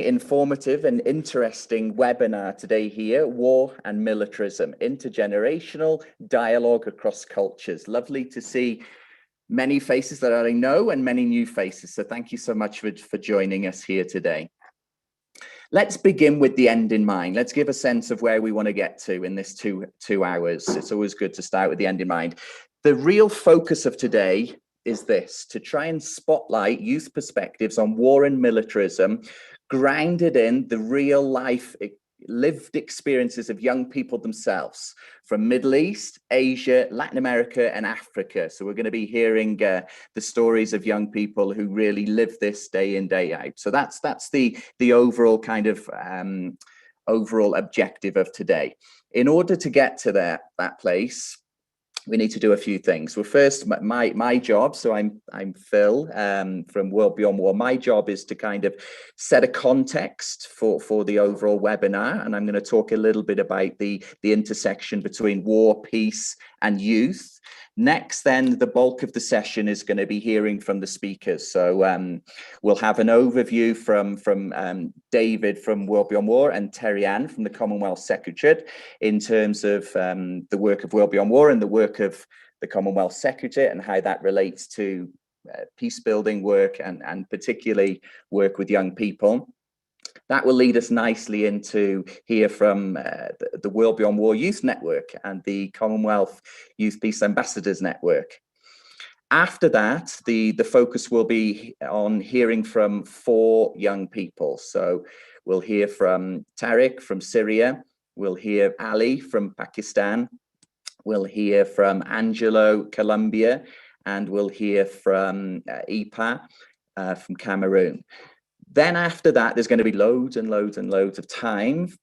Informative and interesting webinar today here, War and Militarism, Intergenerational Dialogue Across Cultures. Lovely to see many faces that I know and many new faces. So thank you so much for joining us here today. Let's begin with the end in mind. Let's give a sense of where we want to get to in this two hours. It's always good to start with the end in mind. The real focus of today is this: to try and spotlight youth perspectives on war and militarism, grounded in the real life lived experiences of young people themselves from Middle East, Asia, Latin America, and Africa. So we're going to be hearing the stories of young people who really live this day in, day out. So that's the overall kind of overall objective of today. In order to get to that place, we need to do a few things. Well, first, my job, so I'm Phil from World Beyond War. My job is to kind of set a context for the overall webinar, and I'm going to talk a little bit about the intersection between war, peace, and youth. Next, then, the bulk of the session is going to be hearing from the speakers. So we'll have an overview from David from World Beyond War and Terry-Ann from the Commonwealth Secretariat in terms of the work of World Beyond War and the work of the Commonwealth Secretariat and how that relates to peace building work and particularly work with young people. That will lead us nicely into hear from the World Beyond War Youth Network and the Commonwealth Youth Peace Ambassadors Network. After that, the focus will be on hearing from 4 young people. So we'll hear from Tarik from Syria, we'll hear Ali from Pakistan, we'll hear from Angelo, Colombia, and we'll hear from Ipa from Cameroon. Then after that, there's going to be loads and loads and loads of time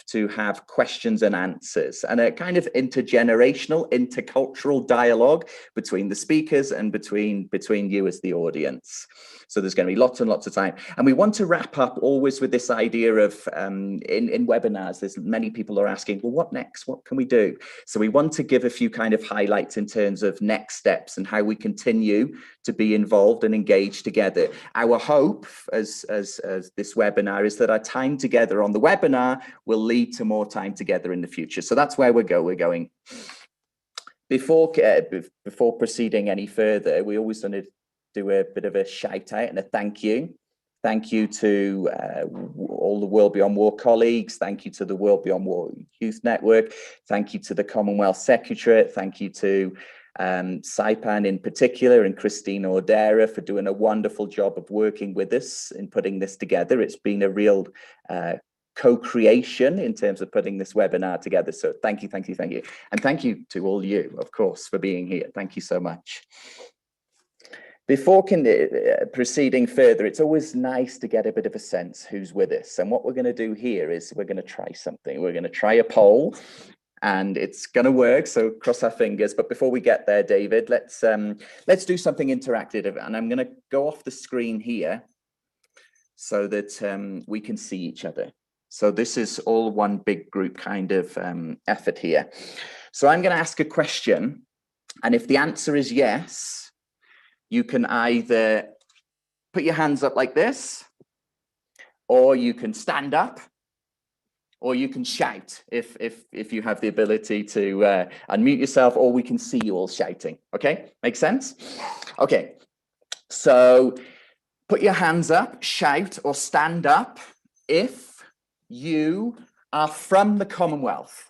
to have questions and answers and a kind of intergenerational, intercultural dialogue between the speakers and between you as the audience. So there's going to be lots and lots of time. And we want to wrap up always with this idea of, in webinars, there's many people are asking, well, what next? What can we do? So we want to give a few kind of highlights in terms of next steps and how we continue to be involved and engaged together. Our hope as this webinar is that our time together on the webinar will lead to more time together in the future. So that's where we're going. Before proceeding any further, we always want to do a bit of a shout out and a thank you. Thank you to all the World Beyond War colleagues. Thank you to the World Beyond War Youth Network. Thank you to the Commonwealth Secretariat. Thank you to CYPAN in particular and Christine Ordera for doing a wonderful job of working with us in putting this together. It's been a real co-creation in terms of putting this webinar together. So thank you. And thank you to all you, of course, for being here. Thank you so much. Before proceeding further, it's always nice to get a bit of a sense who's with us. And what we're going to do here is we're going to try something. We're going to try a poll and it's going to work. So cross our fingers. But before we get there, David, let's do something interactive. And I'm going to go off the screen here so that we can see each other. So this is all one big group kind of effort here. So I'm going to ask a question. And if the answer is yes, you can either put your hands up like this, or you can stand up, or you can shout if you have the ability to unmute yourself, or we can see you all shouting. Okay, make sense? Okay, so put your hands up, shout, or stand up if you are from the Commonwealth.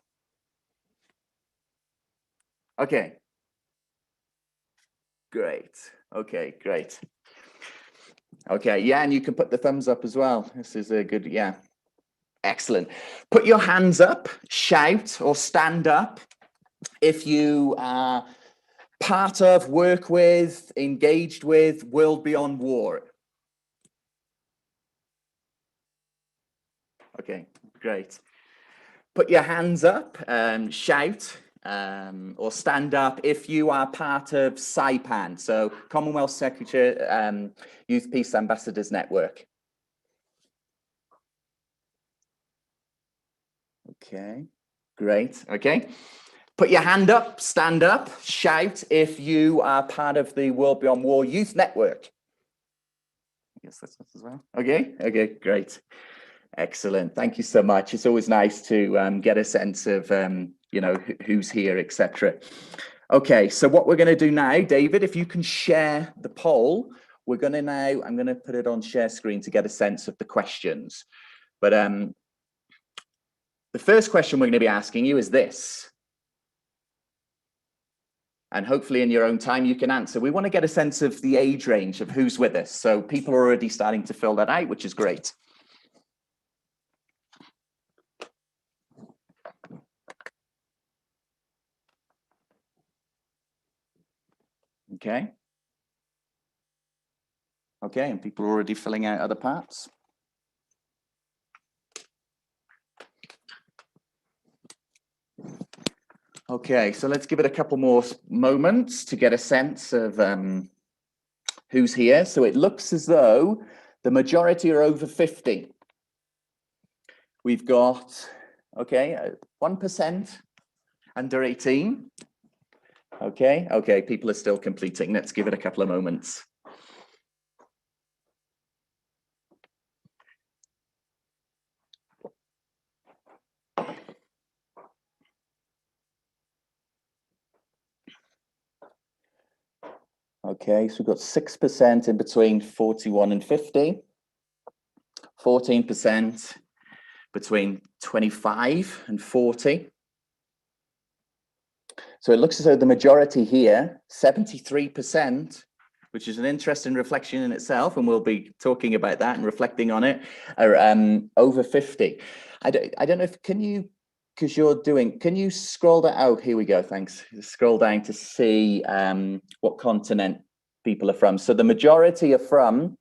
Okay. Great. Okay, great. Okay, yeah, and you can put the thumbs up as well. This is a good, yeah. Excellent. Put your hands up, shout, or stand up if you are part of, work with, engaged with World Beyond War. Okay, great. Put your hands up, shout, or stand up if you are part of CYPAN, so Commonwealth Secretariat Youth Peace Ambassadors Network. Okay, great. Okay, put your hand up, stand up, shout if you are part of the World Beyond War Youth Network. Yes, that's as well. Okay, great. Excellent. Thank you so much. It's always nice to get a sense of, who's here, etc. Okay, so what we're going to do now, David, if you can share the poll, I'm going to put it on share screen to get a sense of the questions. But the first question we're going to be asking you is this. And hopefully in your own time you can answer. We want to get a sense of the age range of who's with us. So people are already starting to fill that out, which is great. Okay. Okay, and people are already filling out other parts. Okay, so let's give it a couple more moments to get a sense of who's here. So it looks as though the majority are over 50. We've got, 1% under 18. Okay, people are still completing. Let's give it a couple of moments. Okay, so we've got 6% in between 41 and 50, 14% between 25 and 40. So it looks as though the majority here, 73%, which is an interesting reflection in itself, and we'll be talking about that and reflecting on it, are over 50. I don't know if, can you scroll that out? Here we go, thanks. Scroll down to see what continent people are from. So the majority are from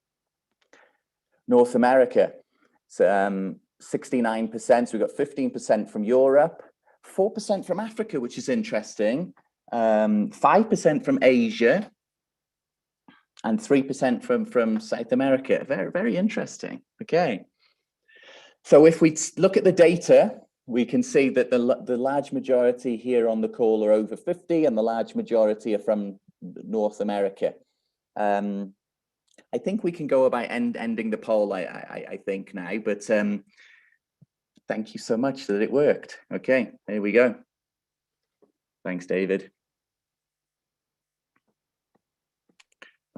North America. So 69%, so we've got 15% from Europe, 4% from Africa, which is interesting, 5% from Asia, and 3% from South America. Very, very interesting. Okay. So if we look at the data, we can see that the large majority here on the call are over 50, and the large majority are from North America. I think we can go about ending the poll, I think now, but thank you so much that it worked. Okay, there we go. Thanks, David.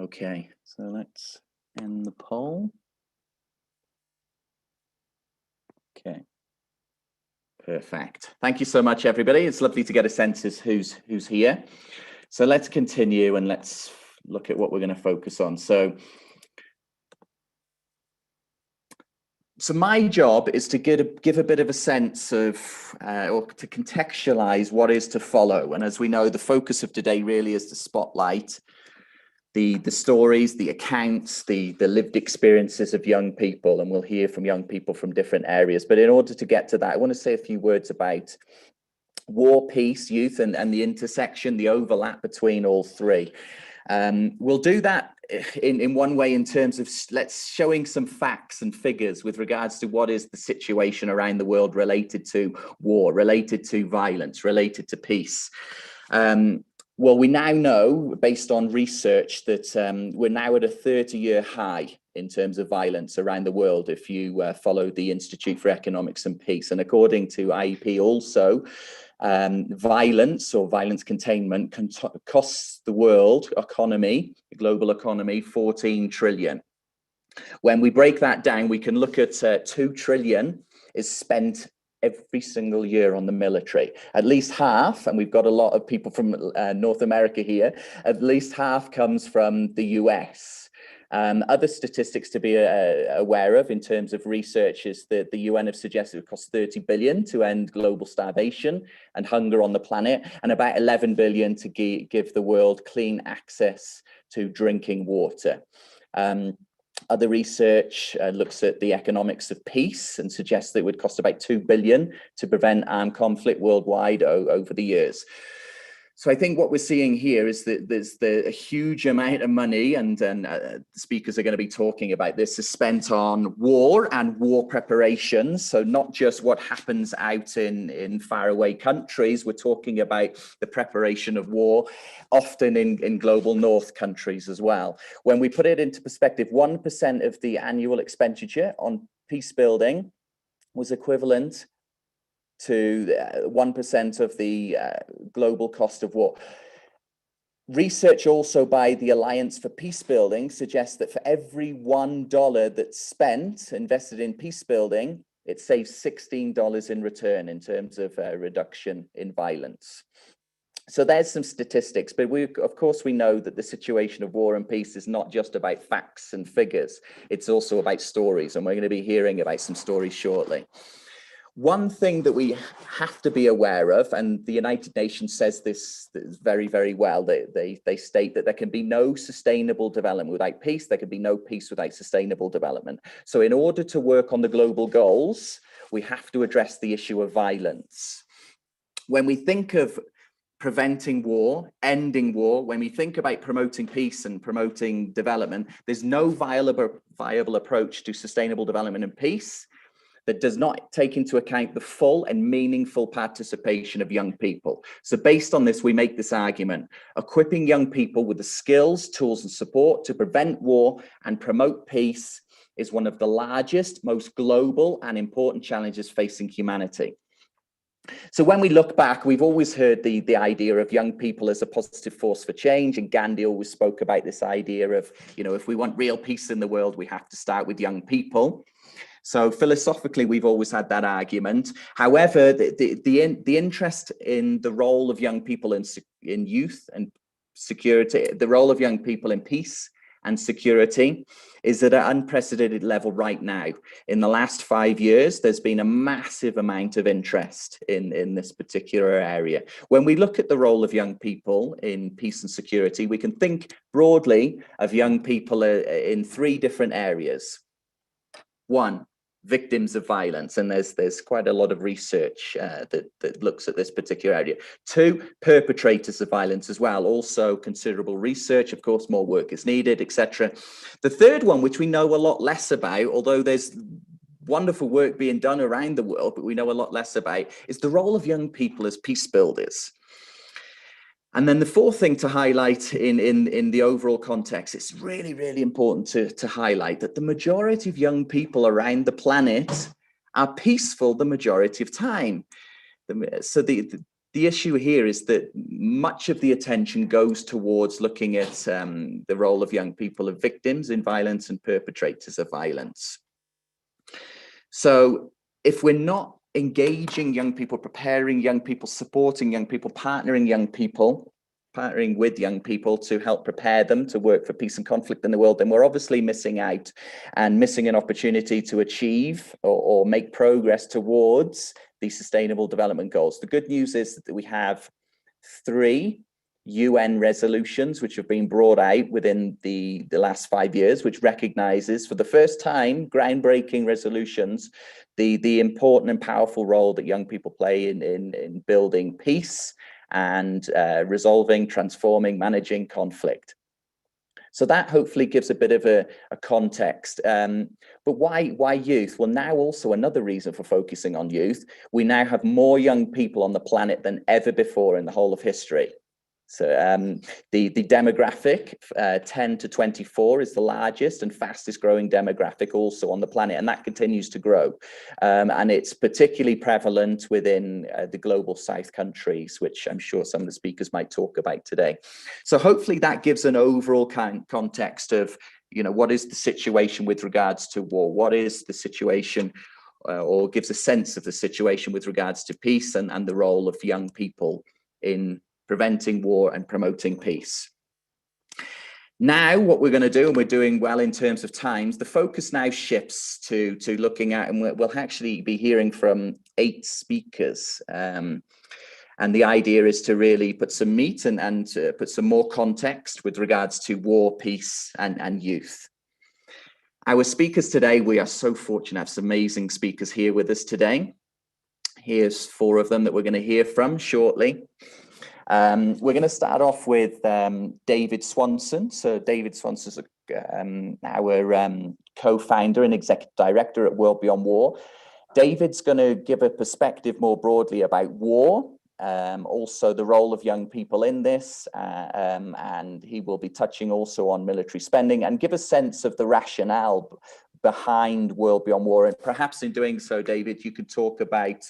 Okay, so let's end the poll. Okay, perfect. Thank you so much, everybody. It's lovely to get a sense of who's here. So let's continue and let's look at what we're going to focus on. So my job is to give a bit of a sense of, or to contextualize what is to follow. And as we know, the focus of today really is to spotlight the stories, the accounts, the lived experiences of young people. And we'll hear from young people from different areas. But in order to get to that, I want to say a few words about war, peace, youth, and the intersection, the overlap between all three. We'll do that in one way in terms of showing some facts and figures with regards to what is the situation around the world related to war, related to violence, related to peace. Well, we now know, based on research, that we're now at a 30-year high in terms of violence around the world, if you follow the Institute for Economics and Peace. And according to IEP also, violence or violence containment costs the world economy, the global economy, 14 trillion. When we break that down, we can look at 2 trillion is spent every single year on the military. At least half, and we've got a lot of people from North America here, at least half comes from the US. Other statistics to be aware of in terms of research is that the UN have suggested it costs 30 billion to end global starvation and hunger on the planet, and about 11 billion to give the world clean access to drinking water. Other research looks at the economics of peace and suggests that it would cost about 2 billion to prevent armed conflict worldwide over the years. So I think what we're seeing here is that there's a huge amount of money, and the speakers are going to be talking about this, is spent on war and war preparations. So not just what happens out in faraway countries, we're talking about the preparation of war, often in global north countries as well. When we put it into perspective, 1% of the annual expenditure on peace building was equivalent to 1% of the global cost of war. Research also by the Alliance for Peacebuilding suggests that for every $1 that's spent, invested in peacebuilding, it saves $16 in return in terms of reduction in violence. So there's some statistics, but of course we know that the situation of war and peace is not just about facts and figures, it's also about stories, and we're going to be hearing about some stories shortly. One thing that we have to be aware of, and the United Nations says this very, very well, they state that there can be no sustainable development without peace, there can be no peace without sustainable development. So in order to work on the global goals, we have to address the issue of violence. When we think of preventing war, ending war, when we think about promoting peace and promoting development, there's no viable approach to sustainable development and peace that does not take into account the full and meaningful participation of young people. So based on this, we make this argument: equipping young people with the skills, tools, and support to prevent war and promote peace is one of the largest, most global, and important challenges facing humanity. So when we look back, we've always heard the idea of young people as a positive force for change, and Gandhi always spoke about this idea of, if we want real peace in the world, we have to start with young people. So philosophically, we've always had that argument. However, the interest in the role of young people in youth and security, the role of young people in peace and security, is at an unprecedented level right now. In the last 5 years, there's been a massive amount of interest in this particular area. When we look at the role of young people in peace and security, we can think broadly of young people in 3 different areas. 1, victims of violence, and there's quite a lot of research that looks at this particular area. 2, perpetrators of violence as well, also considerable research, of course, more work is needed, etc. The 3rd one, which we know a lot less about, although there's wonderful work being done around the world, but we know a lot less about, is the role of young people as peace builders. And then the 4th thing to highlight in the overall context, it's really, really important to highlight that the majority of young people around the planet are peaceful the majority of time. So the issue here is that much of the attention goes towards looking at the role of young people as victims in violence and perpetrators of violence. So if we're not engaging young people, preparing young people, supporting young people, partnering with young people to help prepare them to work for peace and conflict in the world, then we're obviously missing out and missing an opportunity to achieve or make progress towards these sustainable development goals. The good news is that we have 3 UN resolutions which have been brought out within the last 5 years, which recognizes for the first time, groundbreaking resolutions, the important and powerful role that young people play in building peace and resolving, transforming, managing conflict. So that hopefully gives a bit of a context. But why youth? Well, now also another reason for focusing on youth, we now have more young people on the planet than ever before in the whole of history. So the demographic, 10 to 24, is the largest and fastest growing demographic also on the planet, and that continues to grow. And it's particularly prevalent within the global South countries, which I'm sure some of the speakers might talk about today. So hopefully that gives an overall context of, what is the situation with regards to war? What is the situation, or gives a sense of the situation with regards to peace and the role of young people in preventing war and promoting peace. Now, what we're going to do, and we're doing well in terms of times, the focus now shifts to looking at, and we'll actually be hearing from 8 speakers. And the idea is to really put some meat and put some more context with regards to war, peace, and youth. Our speakers today, we are so fortunate to have some amazing speakers here with us today. Here's 4 of them that we're going to hear from shortly. We're going to start off with David Swanson. So David Swanson's our co-founder and executive director at World Beyond War. David's going to give a perspective more broadly about war, also the role of young people in this, and he will be touching also on military spending and give a sense of the rationale behind World Beyond War. And perhaps in doing so, David, you could talk about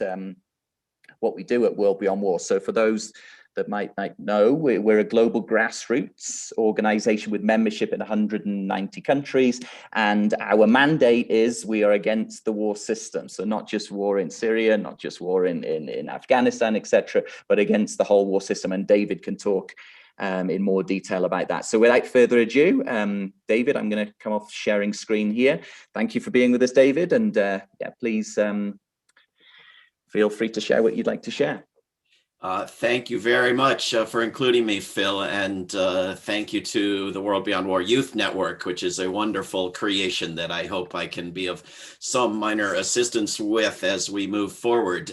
what we do at World Beyond War. So for those that might know, we're a global grassroots organization with membership in 190 countries. And our mandate is we are against the war system. So not just war in Syria, not just war in Afghanistan, etc., but against the whole war system. And David can talk in more detail about that. So without further ado, David, I'm going to come off sharing screen here. Thank you for being with us, David. And yeah, please feel free to share what you'd like to share. Thank you very much for including me, Phil, and thank you to the World Beyond War Youth Network, which is a wonderful creation that I hope I can be of some minor assistance with as we move forward.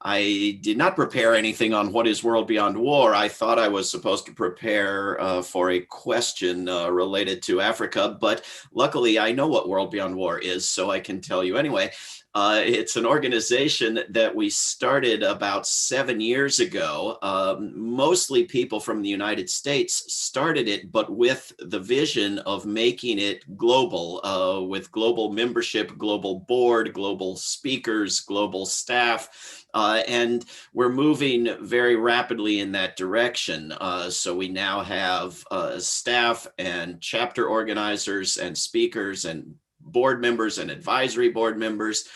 I did not prepare anything on what is World Beyond War. I thought I was supposed to prepare for a question related to Africa, but luckily I know what World Beyond War is, so I can tell you anyway. It's an organization that we started about 7 years ago. Mostly people from the United States started it, but with the vision of making it global, with global membership, global board, global speakers, global staff. And we're moving very rapidly in that direction. So we now have staff and chapter organizers and speakers and board members and advisory board members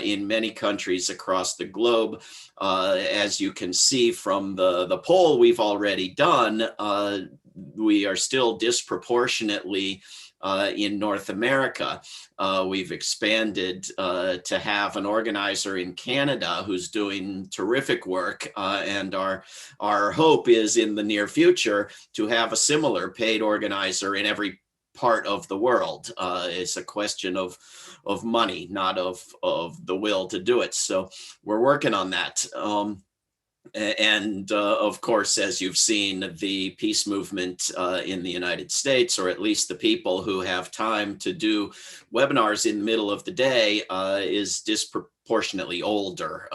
in many countries across the globe. As you can see from the poll we've already done, we are still disproportionately in North America. We've expanded to have an organizer in Canada who's doing terrific work, and our hope is in the near future to have a similar paid organizer in every part of the world. It's a question of money, not of the will to do it. So we're working on that. And of course, as you've seen, the peace movement in the United States, or at least the people who have time to do webinars in the middle of the day, is disproportionately older,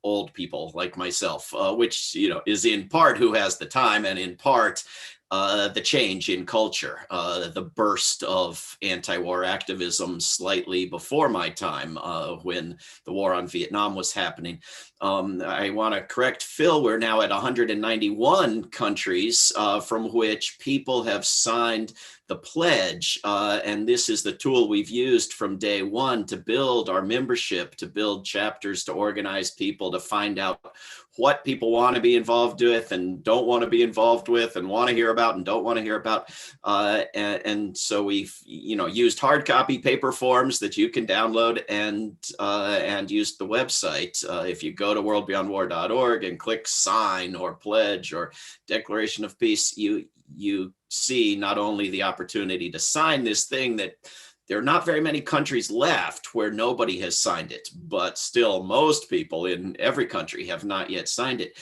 old people like myself, which is in part who has the time, and in part the change in culture, the burst of anti-war activism slightly before my time, when the war on Vietnam was happening. I want to correct Phil, we're now at 191 countries from which people have signed the pledge, and this is the tool we've used from day one to build our membership, to build chapters, to organize people, to find out what people want to be involved with and don't want to be involved with, and want to hear about and don't want to hear about. And so we've used hard copy paper forms that you can download and used the website. If you go to WorldBeyondWar.org and click sign or pledge or declaration of peace, you see not only the opportunity to sign this thing that there are not very many countries left where nobody has signed it, but still most people in every country have not yet signed it.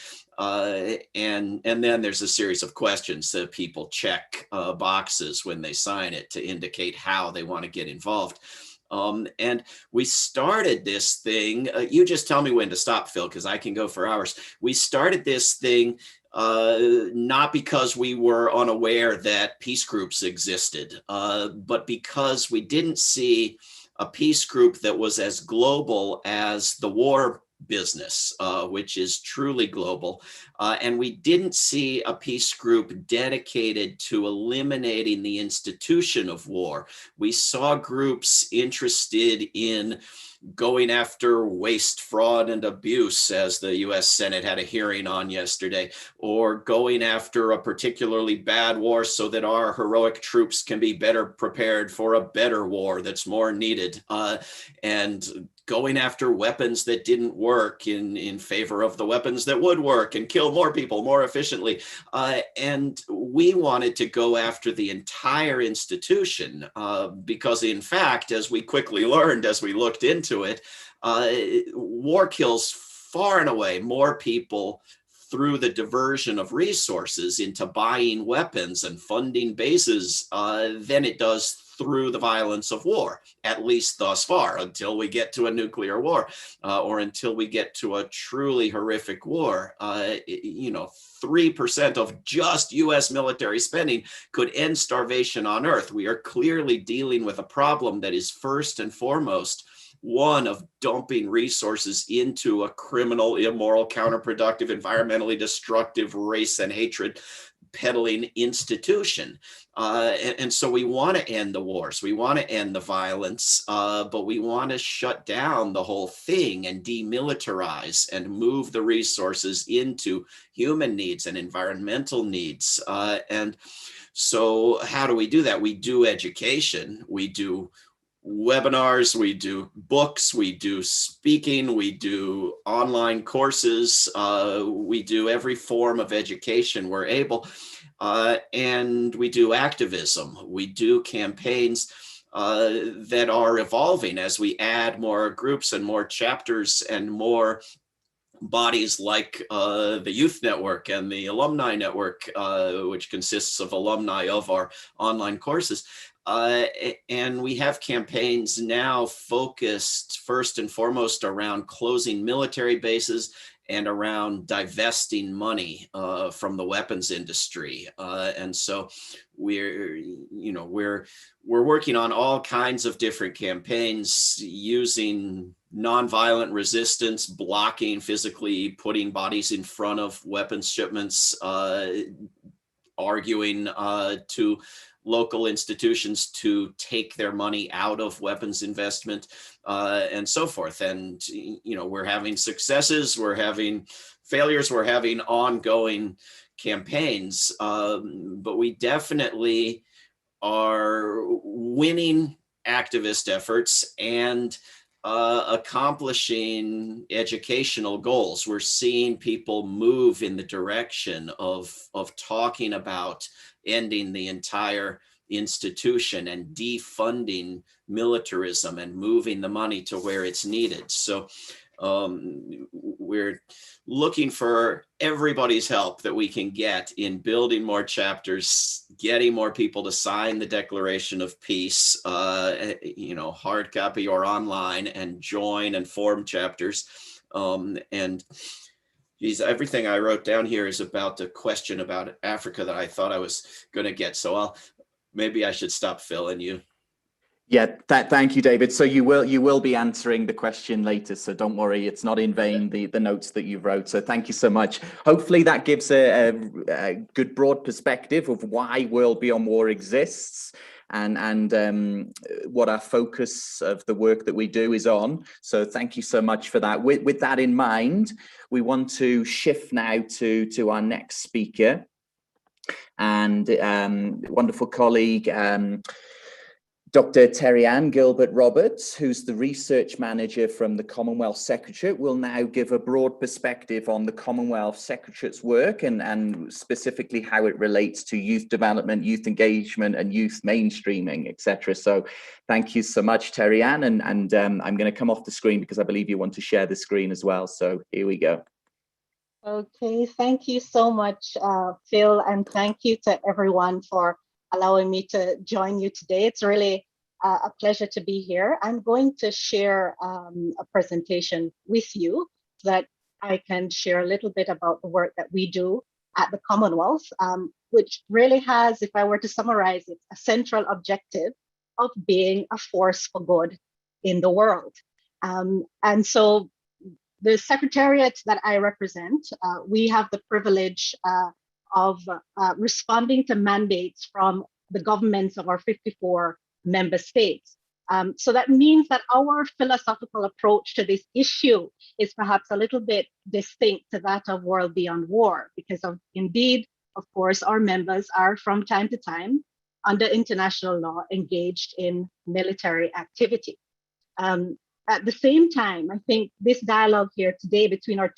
And then there's a series of questions that people check boxes when they sign it to indicate how they want to get involved. And we started this thing, you just tell me when to stop, Phil, because I can go for hours. We started this thing not because we were unaware that peace groups existed, but because we didn't see a peace group that was as global as the war business, which is truly global. And we didn't see a peace group dedicated to eliminating the institution of war. We saw groups interested in going after waste, fraud, and abuse, as the US Senate had a hearing on yesterday, or going after a particularly bad war so that our heroic troops can be better prepared for a better war that's more needed, and going after weapons that didn't work in favor of the weapons that would work and kill more people more efficiently. And we wanted to go after the entire institution because, in fact, as we quickly learned as we looked into it, war kills far and away more people through the diversion of resources into buying weapons and funding bases than it does through the violence of war, at least thus far, until we get to a nuclear war or until we get to a truly horrific war. 3% of just US military spending could end starvation on Earth. We are clearly dealing with a problem that is first and foremost one of dumping resources into a criminal, immoral, counterproductive, environmentally destructive, race and hatred peddling institution. And so we want to end the wars, we want to end the violence, but we want to shut down the whole thing and demilitarize and move the resources into human needs and environmental needs. And so how do we do that? We do education, we do webinars, we do books, we do speaking, we do online courses, we do every form of education we're able, and we do activism, we do campaigns that are evolving as we add more groups and more chapters and more bodies like the Youth Network and the Alumni Network, which consists of alumni of our online courses. And we have campaigns now focused first and foremost around closing military bases and around divesting money from the weapons industry. And so we're working on all kinds of different campaigns using nonviolent resistance, blocking, physically putting bodies in front of weapons shipments, arguing to local institutions to take their money out of weapons investment, and so forth. And, we're having successes, we're having failures, we're having ongoing campaigns, but we definitely are winning activist efforts and accomplishing educational goals. We're seeing people move in the direction of talking about ending the entire institution and defunding militarism and moving the money to where it's needed. So we're looking for everybody's help that we can get in building more chapters, getting more people to sign the Declaration of Peace, hard copy or online, and join and form chapters. Everything I wrote down here is about the question about Africa that I thought I was going to get. So maybe I should stop, Phil, and you. Yeah, thank you, David. So you will be answering the question later, so don't worry, it's not in vain, the notes that you wrote. So thank you so much. Hopefully that gives a good broad perspective of why World Beyond War exists and what our focus of the work that we do is on. So thank you so much for that. With that in mind, we want to shift now to our next speaker and wonderful colleague, Dr. Terry-Ann Gilbert-Roberts, who's the research manager from the Commonwealth Secretariat, will now give a broad perspective on the Commonwealth Secretariat's work and specifically how it relates to youth development, youth engagement, and youth mainstreaming, etc. So thank you so much, Terry-Ann. And I'm going to come off the screen because I believe you want to share the screen as well. So here we go. Okay, thank you so much, Phil, and thank you to everyone for allowing me to join you today. It's really a pleasure to be here. I'm going to share a presentation with you so that I can share a little bit about the work that we do at the Commonwealth, which really has, if I were to summarize it, a central objective of being a force for good in the world. And so the Secretariat that I represent, we have the privilege of responding to mandates from the governments of our 54 member states. So that means that our philosophical approach to this issue is perhaps a little bit distinct to that of World Beyond War, because indeed, of course, our members are from time to time under international law engaged in military activity. At the same time, I think this dialogue here today between our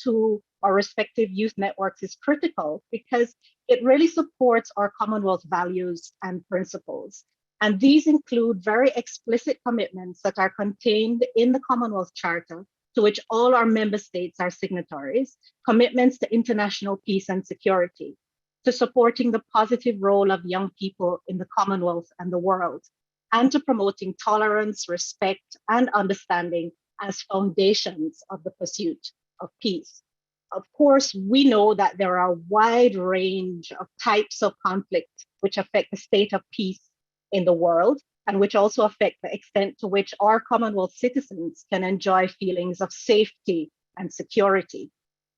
respective youth networks is critical because it really supports our Commonwealth values and principles. And these include very explicit commitments that are contained in the Commonwealth Charter to which all our member states are signatories, commitments to international peace and security, to supporting the positive role of young people in the Commonwealth and the world, and to promoting tolerance, respect, and understanding as foundations of the pursuit of peace. Of course, we know that there are a wide range of types of conflict which affect the state of peace in the world, and which also affect the extent to which our Commonwealth citizens can enjoy feelings of safety and security.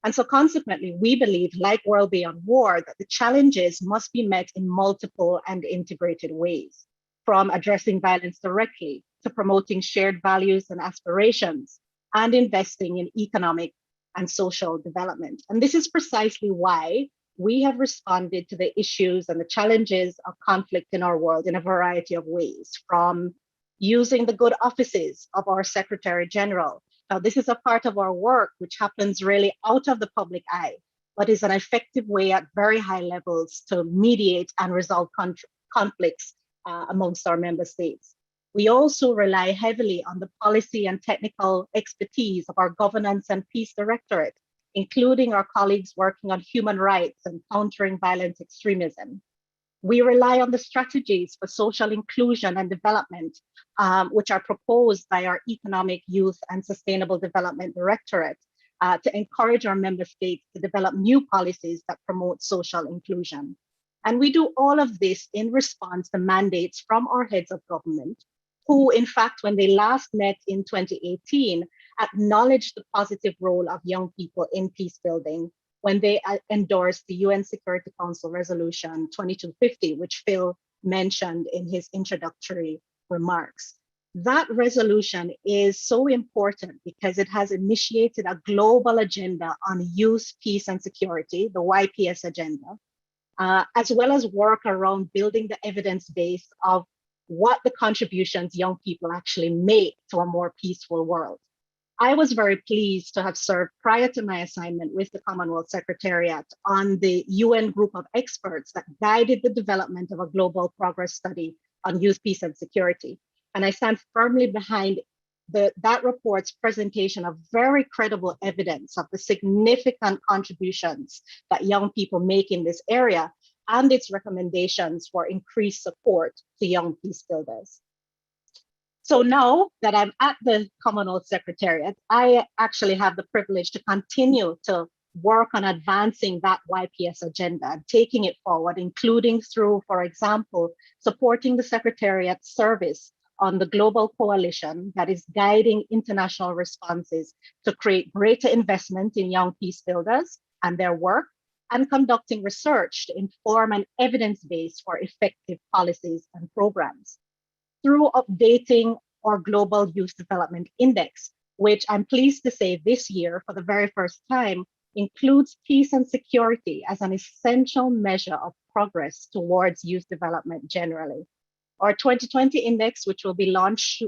And so consequently, we believe, like World Beyond War, that the challenges must be met in multiple and integrated ways, from addressing violence directly to promoting shared values and aspirations, and investing in economic and social development. And this is precisely why we have responded to the issues and the challenges of conflict in our world in a variety of ways, from using the good offices of our Secretary General. Now, this is a part of our work which happens really out of the public eye, but is an effective way at very high levels to mediate and resolve conflicts amongst our member states. We also rely heavily on the policy and technical expertise of our Governance and Peace Directorate, including our colleagues working on human rights and countering violent extremism. We rely on the strategies for social inclusion and development, which are proposed by our Economic, Youth, and Sustainable Development Directorate to encourage our member states to develop new policies that promote social inclusion. And we do all of this in response to mandates from our heads of government, who, in fact, when they last met in 2018, acknowledged the positive role of young people in peace building when they endorsed the UN Security Council Resolution 2250, which Phil mentioned in his introductory remarks. That resolution is so important because it has initiated a global agenda on youth, peace, and security, the YPS agenda, as well as work around building the evidence base of what the contributions young people actually make to a more peaceful world. I was very pleased to have served prior to my assignment with the Commonwealth Secretariat on the UN group of experts that guided the development of a global progress study on youth, peace, and security. And I stand firmly behind that report's presentation of very credible evidence of the significant contributions that young people make in this area, and its recommendations for increased support to young peace builders. So now that I'm at the Commonwealth Secretariat, I actually have the privilege to continue to work on advancing that YPS agenda and taking it forward, including through, for example, supporting the Secretariat's service on the global coalition that is guiding international responses to create greater investment in young peace builders and their work, and conducting research to inform an evidence base for effective policies and programs. Through updating our Global Youth Development Index, which I'm pleased to say this year, for the very first time, includes peace and security as an essential measure of progress towards youth development generally. Our 2020 index, which will be launched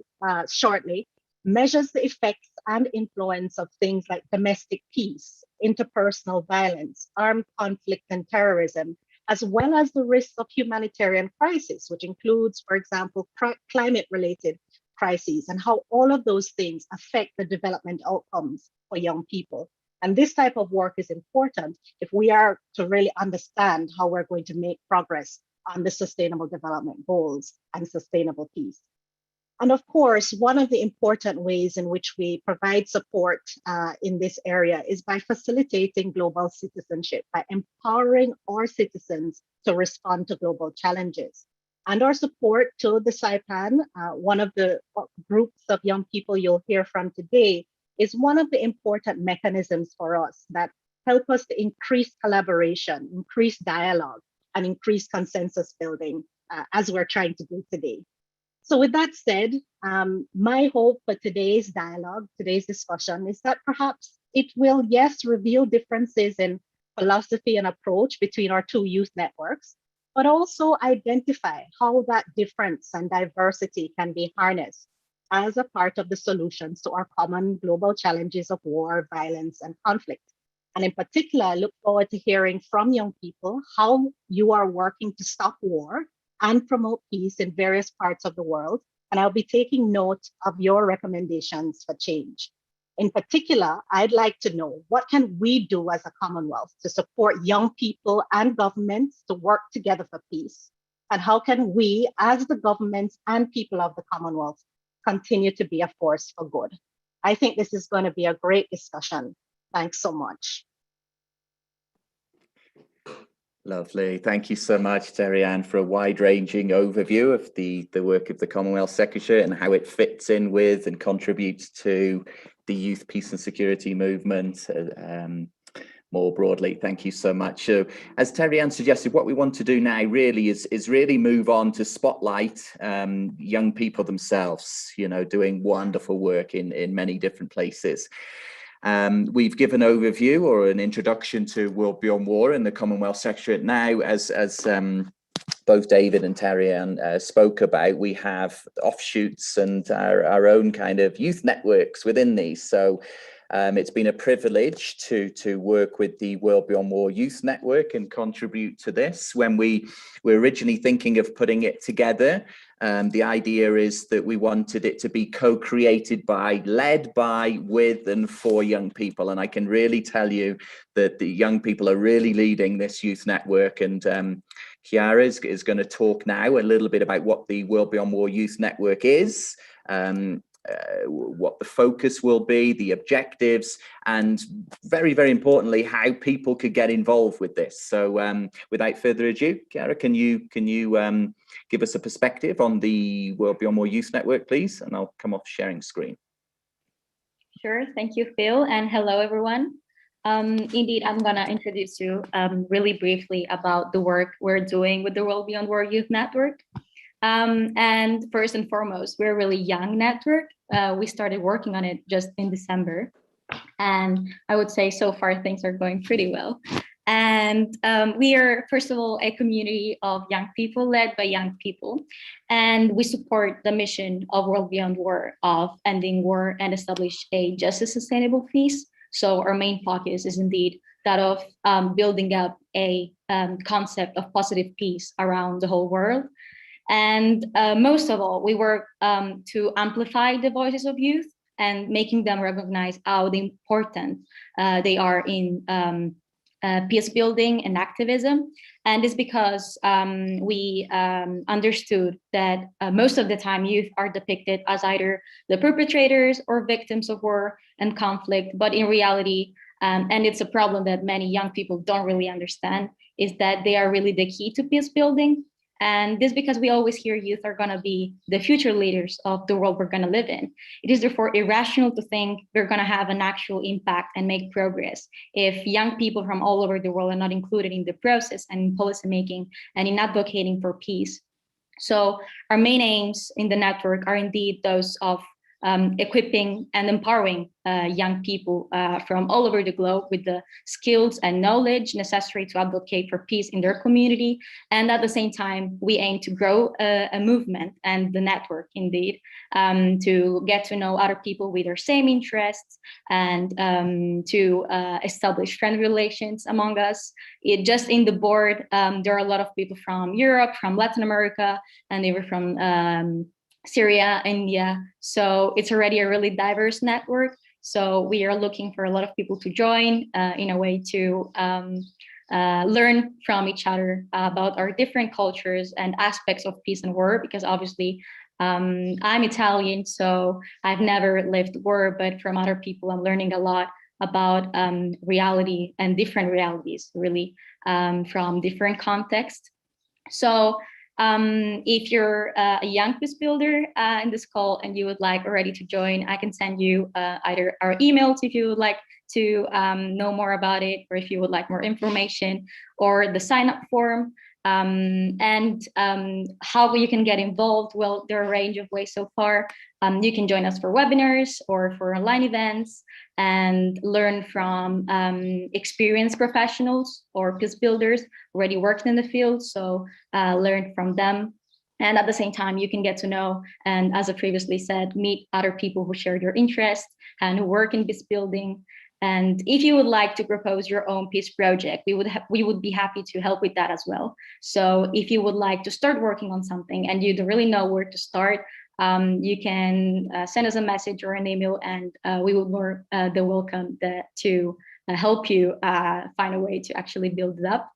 shortly, measures the effects and influence of things like domestic peace, interpersonal violence, armed conflict, and terrorism, as well as the risks of humanitarian crisis, which includes, for example, climate-related crises, and how all of those things affect the development outcomes for young people. And this type of work is important if we are to really understand how we're going to make progress on the Sustainable Development Goals and sustainable peace. And of course, one of the important ways in which we provide support in this area is by facilitating global citizenship, by empowering our citizens to respond to global challenges. And our support to the CYPAN, one of the groups of young people you'll hear from today, is one of the important mechanisms for us that help us to increase collaboration, increase dialogue, and increase consensus building as we're trying to do today. So with that said, my hope for today's dialogue, today's discussion, is that perhaps it will, yes, reveal differences in philosophy and approach between our two youth networks, but also identify how that difference and diversity can be harnessed as a part of the solutions to our common global challenges of war, violence, and conflict. And in particular, I look forward to hearing from young people how you are working to stop war and promote peace in various parts of the world. And I'll be taking note of your recommendations for change. In particular, I'd like to know, what can we do as a Commonwealth to support young people and governments to work together for peace? And how can we, as the governments and people of the Commonwealth, continue to be a force for good? I think this is going to be a great discussion. Thanks so much. Lovely. Thank you so much, Terry-Ann, for a wide-ranging overview of the work of the Commonwealth Secretariat and how it fits in with and contributes to the youth, peace and security movement more broadly. Thank you so much. So, as Terry-Ann suggested, what we want to do now really is really move on to spotlight young people themselves, you know, doing wonderful work in many different places. We've given an overview or an introduction to World Beyond War and the Commonwealth Secretariat. Now, as both David and Terry-Ann spoke about, we have offshoots and our own kind of youth networks within these. So it's been a privilege to work with the World Beyond War Youth Network and contribute to this. When we were originally thinking of putting it together, the idea is that we wanted it to be co-created by, led by, with and for young people. And I can really tell you that the young people are really leading this youth network. And Chiara is going to talk now a little bit about what the World Beyond War Youth Network is, what the focus will be, the objectives, and very, very importantly, how people could get involved with this. So without further ado, Chiara, can you give us a perspective on the World Beyond War Youth Network, please? And I'll come off sharing screen. Sure, thank you, Phil, and hello, everyone. Indeed, I'm gonna introduce you really briefly about the work we're doing with the World Beyond War Youth Network. And first and foremost, we're a really young network. We started working on it just in December. And I would say so far things are going pretty well. And we are, first of all, a community of young people led by young people. And we support the mission of World Beyond War of ending war and establish a just and sustainable peace. So our main focus is indeed that of building up a concept of positive peace around the whole world. And most of all, we work to amplify the voices of youth and making them recognize how important they are in peace building and activism. And it's because we understood that most of the time youth are depicted as either the perpetrators or victims of war and conflict. But in reality, and it's a problem that many young people don't really understand, is that they are really the key to peace building. And this because we always hear youth are going to be the future leaders of the world we're going to live in. It is therefore irrational to think we're going to have an actual impact and make progress if young people from all over the world are not included in the process and in policy making and in advocating for peace. So our main aims in the network are indeed those of equipping and empowering young people from all over the globe with the skills and knowledge necessary to advocate for peace in their community. And at the same time, we aim to grow a movement and the network indeed, to get to know other people with their same interests and to establish friendly relations among us. Just in the board, there are a lot of people from Europe, from Latin America, and they were from Syria, India. So it's already a really diverse network. So we are looking for a lot of people to join in a way to learn from each other about our different cultures and aspects of peace and war, because obviously I'm Italian, so I've never lived war, but from other people, I'm learning a lot about reality and different realities, really, from different contexts. So if you're a young peace builder in this call and you would like already to join, I can send you either our emails if you would like to know more about it, or if you would like more information, or the sign up form. And how you can get involved, well, there are a range of ways so far. You can join us for webinars or for online events and learn from experienced professionals or peace builders already worked in the field, so learn from them. And at the same time, you can get to know, and as I previously said, meet other people who share your interests and who work in peace building. And if you would like to propose your own peace project, we would be happy to help with that as well. So if you would like to start working on something and you don't really know where to start, you can send us a message or an email, and we will more than welcome to help you find a way to actually build it up.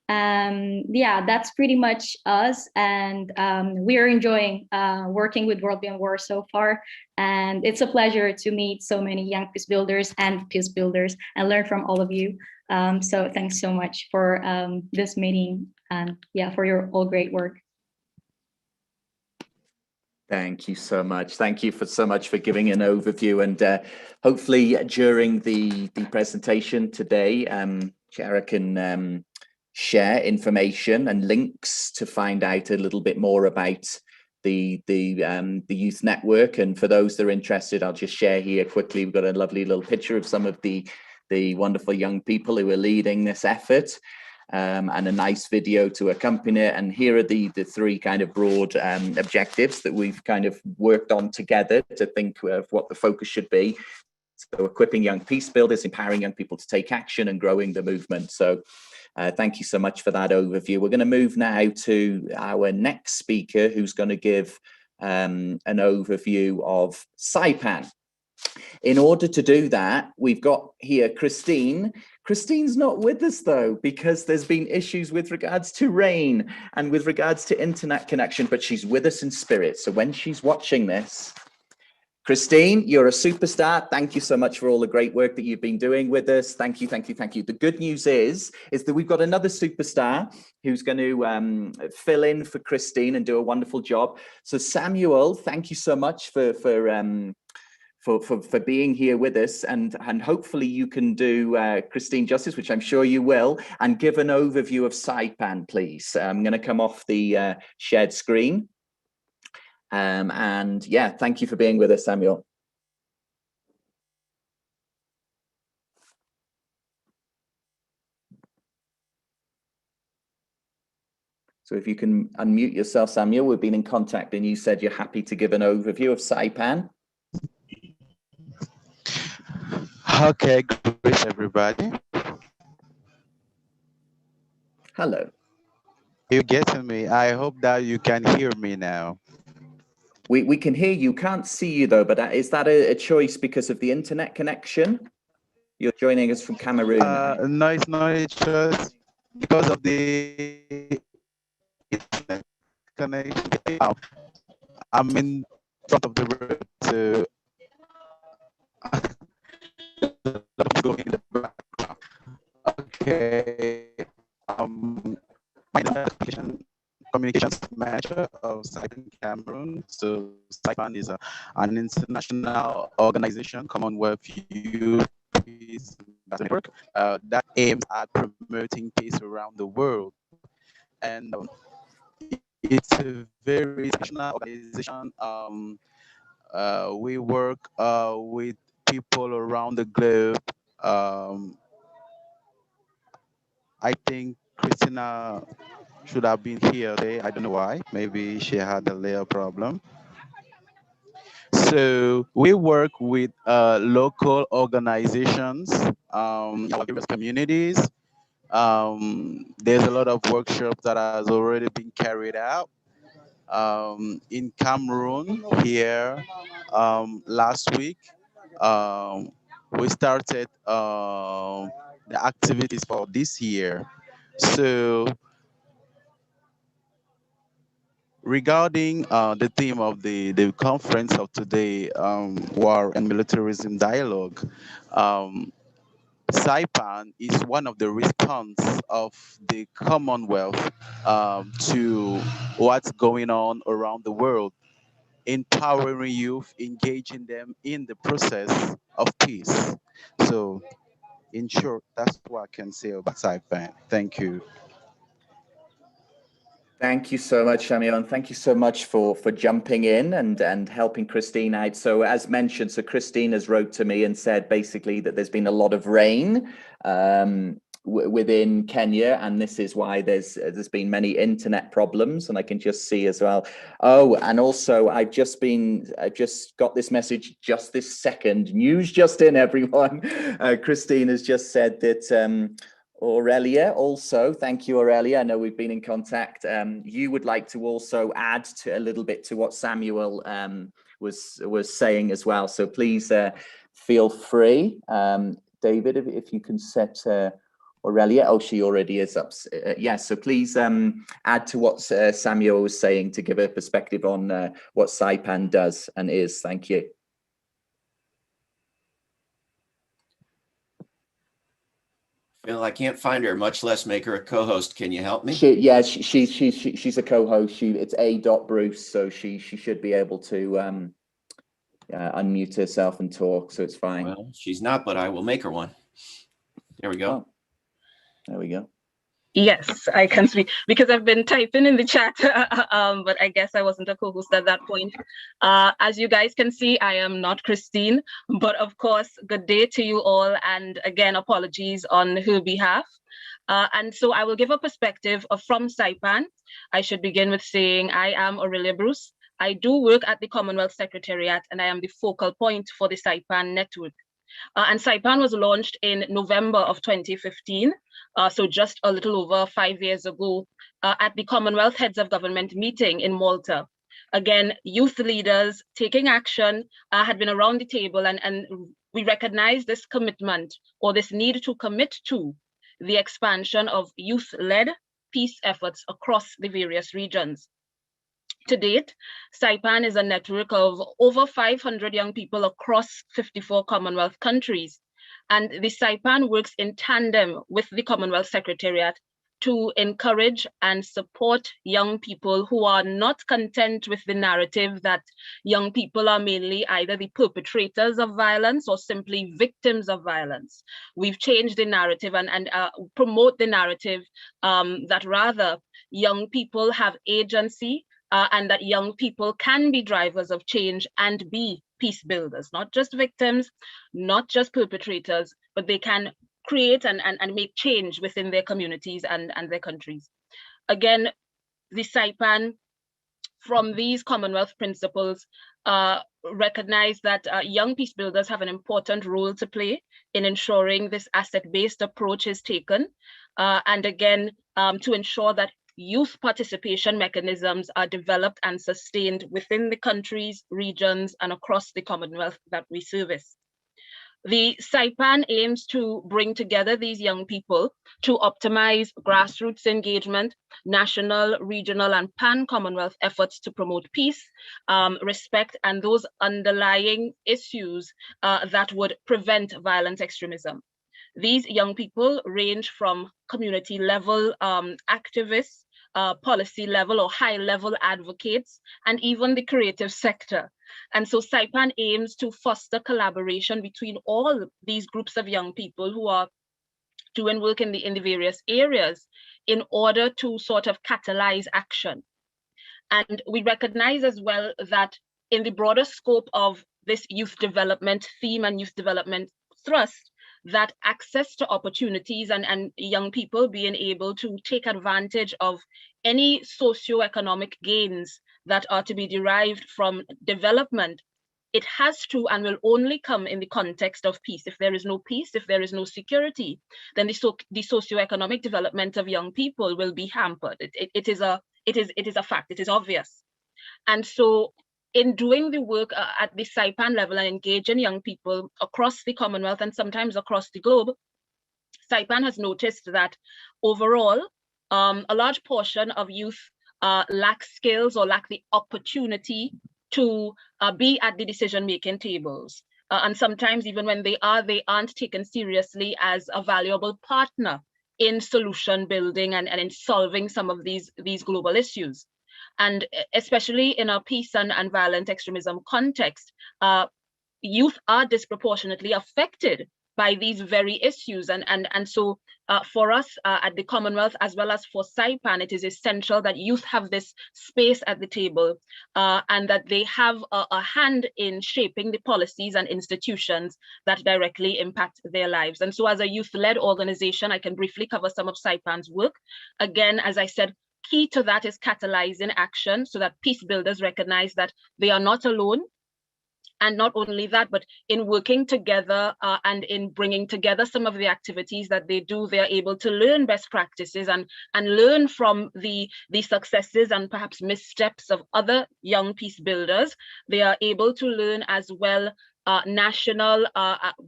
Yeah, that's pretty much us, and we are enjoying working with World Beyond War so far, and it's a pleasure to meet so many young peace builders and peace builders and learn from all of you. So thanks so much for this meeting, and yeah, for your all great work. Thank you so much. Thank you so much for giving an overview, and hopefully during the presentation today, Shara can share information and links to find out a little bit more about the youth network. And for those that are interested, I'll just share here quickly. We've got a lovely little picture of some of the wonderful young people who are leading this effort, and a nice video to accompany it. And here are the three kind of broad objectives that we've kind of worked on together to think of what the focus should be. So equipping young peace builders, empowering young people to take action, and growing the movement. So thank you so much for that overview. We're going to move now to our next speaker, who's going to give an overview of CYPAN. In order to do that, we've got here Christine. Christine's not with us though, because there's been issues with regards to rain and with regards to internet connection, but she's with us in spirit. So when she's watching this, Christine, you're a superstar. Thank you so much for all the great work that you've been doing with us. Thank you, thank you, thank you. The good news is that we've got another superstar who's going to fill in for Christine and do a wonderful job. So Samuel, thank you so much for being here with us, and hopefully you can do Christine justice, which I'm sure you will, and give an overview of CYPAN, please. I'm going to come off the shared screen. And yeah, thank you for being with us, Samuel. So if you can unmute yourself, Samuel, we've been in contact and you said you're happy to give an overview of CYPAN. Okay, great, everybody. Hello. You getting me? I hope that you can hear me now. We can hear you, can't see you though, but is that a choice because of the internet connection? You're joining us from Cameroon. No, it's not a choice because of the internet connection. I'm in front of the road, so going in the background. Okay. My communications manager of CYPAN Cameroon. So CYPAN is an international organization, Commonwealth Youth Peace Network, that aims at promoting peace around the world. And it's a very international organization. We work with people around the globe. I think Christina should have been here today. I don't know why. Maybe she had a layer problem. So we work with local organizations, various communities. There's a lot of workshops that has already been carried out. In Cameroon here last week, we started the activities for this year. So regarding the theme of the conference of today, War and Militarism Dialogue, CYPAN is one of the response of the Commonwealth to what's going on around the world, empowering youth, engaging them in the process of peace. So in short, that's what I can say about CYPAN. Thank you. Thank you so much, Samuel, and thank you so much for jumping in and helping Christine out. So as mentioned, so Christine has wrote to me and said basically that there's been a lot of rain within Kenya, and this is why there's been many internet problems. And I can just see as well. Oh, and also I've just got this message just this second. News just in, everyone. Christine has just said that Aurelia, also, thank you, Aurelia. I know we've been in contact. You would like to also add to a little bit to what Samuel was saying as well. So please feel free. David, if you can set Aurelia. Oh, she already is up. Yes, so please add to what Samuel was saying to give a perspective on what CYPAN does and is. Thank you. Phil, I can't find her, much less make her a co-host. Can you help me? She's a co-host. It's A.Bruce, so she should be able to unmute herself and talk, so it's fine. Well, she's not, but I will make her one. There we go. Oh, there we go. Yes, I can speak because I've been typing in the chat, but I guess I wasn't a co-host at that point. As you guys can see, I am not Christine, but of course, good day to you all. And again, apologies on her behalf. And so I will give a perspective from CYPAN. I should begin with saying I am Aurelia Bruce. I do work at the Commonwealth Secretariat, and I am the focal point for the CYPAN network. And CYPAN was launched in November of 2015, so just a little over 5 years ago, at the Commonwealth Heads of Government meeting in Malta. Again, youth leaders taking action had been around the table, and we recognize this commitment or this need to commit to the expansion of youth-led peace efforts across the various regions. To date, CYPAN is a network of over 500 young people across 54 Commonwealth countries. And the CYPAN works in tandem with the Commonwealth Secretariat to encourage and support young people who are not content with the narrative that young people are mainly either the perpetrators of violence or simply victims of violence. We've changed the narrative and promote the narrative that rather young people have agency, and that young people can be drivers of change and be peace builders, not just victims, not just perpetrators, but they can create and make change within their communities and their countries. Again, the CYPAN, from these Commonwealth principles, recognize that young peace builders have an important role to play in ensuring this asset-based approach is taken, and again, to ensure that youth participation mechanisms are developed and sustained within the countries, regions, and across the Commonwealth that we service. The CYPAN aims to bring together these young people to optimize grassroots engagement, national, regional, and pan-Commonwealth efforts to promote peace, respect, and those underlying issues that would prevent violent extremism. These young people range from community level activists, policy level or high level advocates, and even the creative sector. And so CYPAN aims to foster collaboration between all these groups of young people who are doing work in the various areas in order to sort of catalyze action. And we recognize as well that in the broader scope of this youth development theme and youth development thrust, that access to opportunities and young people being able to take advantage of any socioeconomic gains that are to be derived from development, it has to and will only come in the context of peace. If there is no peace, if there is no security, then the socioeconomic development of young people will be hampered. It is a fact, it is obvious. And so in doing the work at the CYPAN level and engaging young people across the Commonwealth and sometimes across the globe, CYPAN has noticed that overall, a large portion of youth lack skills or lack the opportunity to be at the decision-making tables. And sometimes even when they aren't taken seriously as a valuable partner in solution building and in solving some of these global issues. And especially in a peace and violent extremism context, youth are disproportionately affected by these very issues. And so for us at the Commonwealth, as well as for CYPAN, it is essential that youth have this space at the table and that they have a hand in shaping the policies and institutions that directly impact their lives. And so as a youth-led organization, I can briefly cover some of CYPAN's work. Again, as I said, key to that is catalyzing action so that peace builders recognize that they are not alone. And not only that, but in working together and in bringing together some of the activities that they do, they're able to learn best practices and learn from the successes and perhaps missteps of other young peace builders. They are able to learn as well national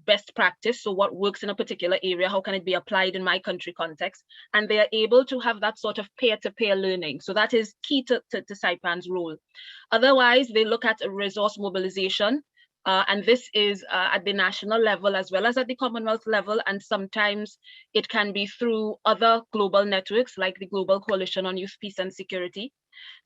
best practice. So what works in a particular area, how can it be applied in my country context? And they are able to have that sort of peer-to-peer learning. So that is key to CYPAN's role. Otherwise, they look at resource mobilization, and this is at the national level as well as at the Commonwealth level, and sometimes it can be through other global networks like the Global Coalition on Youth, Peace and Security.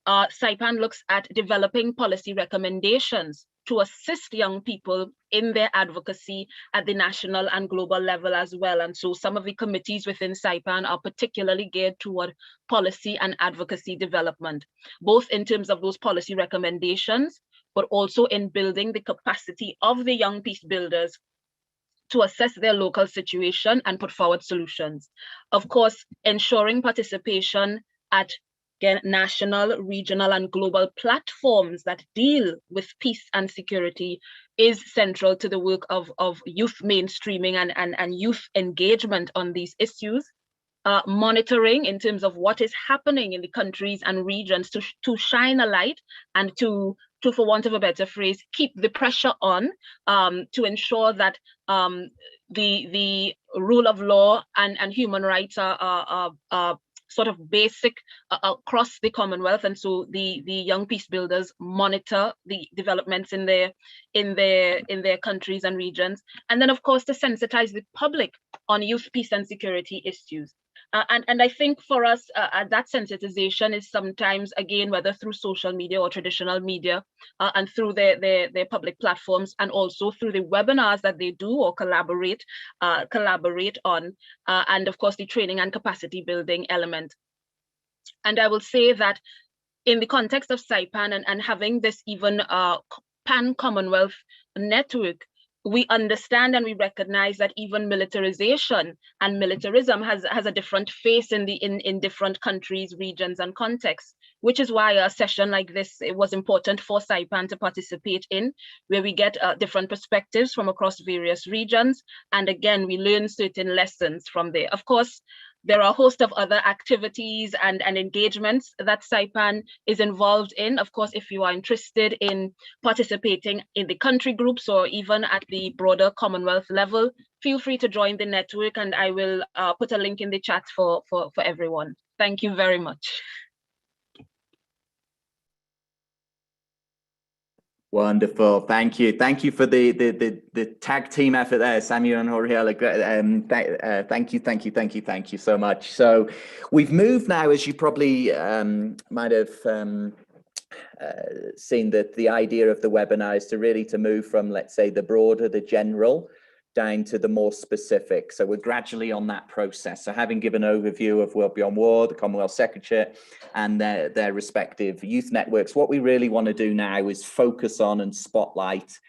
CYPAN looks at developing policy recommendations to assist young people in their advocacy at the national and global level as well. And so some of the committees within CYPAN are particularly geared toward policy and advocacy development, both in terms of those policy recommendations, but also in building the capacity of the young peace builders to assess their local situation and put forward solutions. Of course, ensuring participation at national, regional, and global platforms that deal with peace and security is central to the work of youth mainstreaming and youth engagement on these issues. Monitoring in terms of what is happening in the countries and regions to shine a light and to, for want of a better phrase, keep the pressure on to ensure that the rule of law and human rights are sort of basic across the Commonwealth. And so the young peace builders monitor the developments in their countries and regions. And then, of course, to sensitize the public on youth, peace and security issues. And I think for us, that sensitization is sometimes, again, whether through social media or traditional media, and through their public platforms, and also through the webinars that they do or collaborate on, and of course, the training and capacity building element. And I will say that in the context of CYPAN and having this even pan-Commonwealth network, we understand and we recognize that even militarization and militarism has a different face in different countries, regions, and contexts, which is why a session like this, it was important for CYPAN to participate in, where we get different perspectives from across various regions. And again, we learn certain lessons from there. Of course, there are a host of other activities and engagements that CYPAN is involved in. Of course, if you are interested in participating in the country groups or even at the broader Commonwealth level, feel free to join the network, and I will put a link in the chat for everyone. Thank you very much. Wonderful, thank you. Thank you for the tag team effort there, Samuel and Jorge. Thank you so much. So we've moved now, as you probably might have seen, that the idea of the webinar is to move from, let's say, the broader, the general, down to the more specific. So we're gradually on that process. So having given an overview of World Beyond War, the Commonwealth Secretariat, and their respective youth networks, what we really want to do now is focus on and spotlight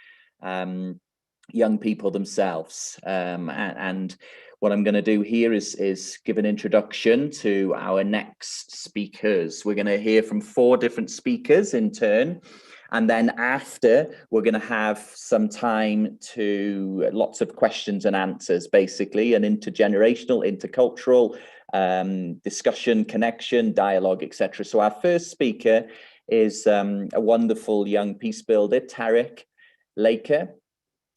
young people themselves. And what I'm going to do here is give an introduction to our next speakers. We're going to hear from 4 different speakers in turn. And then after, we're going to have some time to lots of questions and answers, basically, an intergenerational, intercultural discussion, connection, dialogue, etc. So our first speaker is a wonderful young peace builder, Tarik Laker,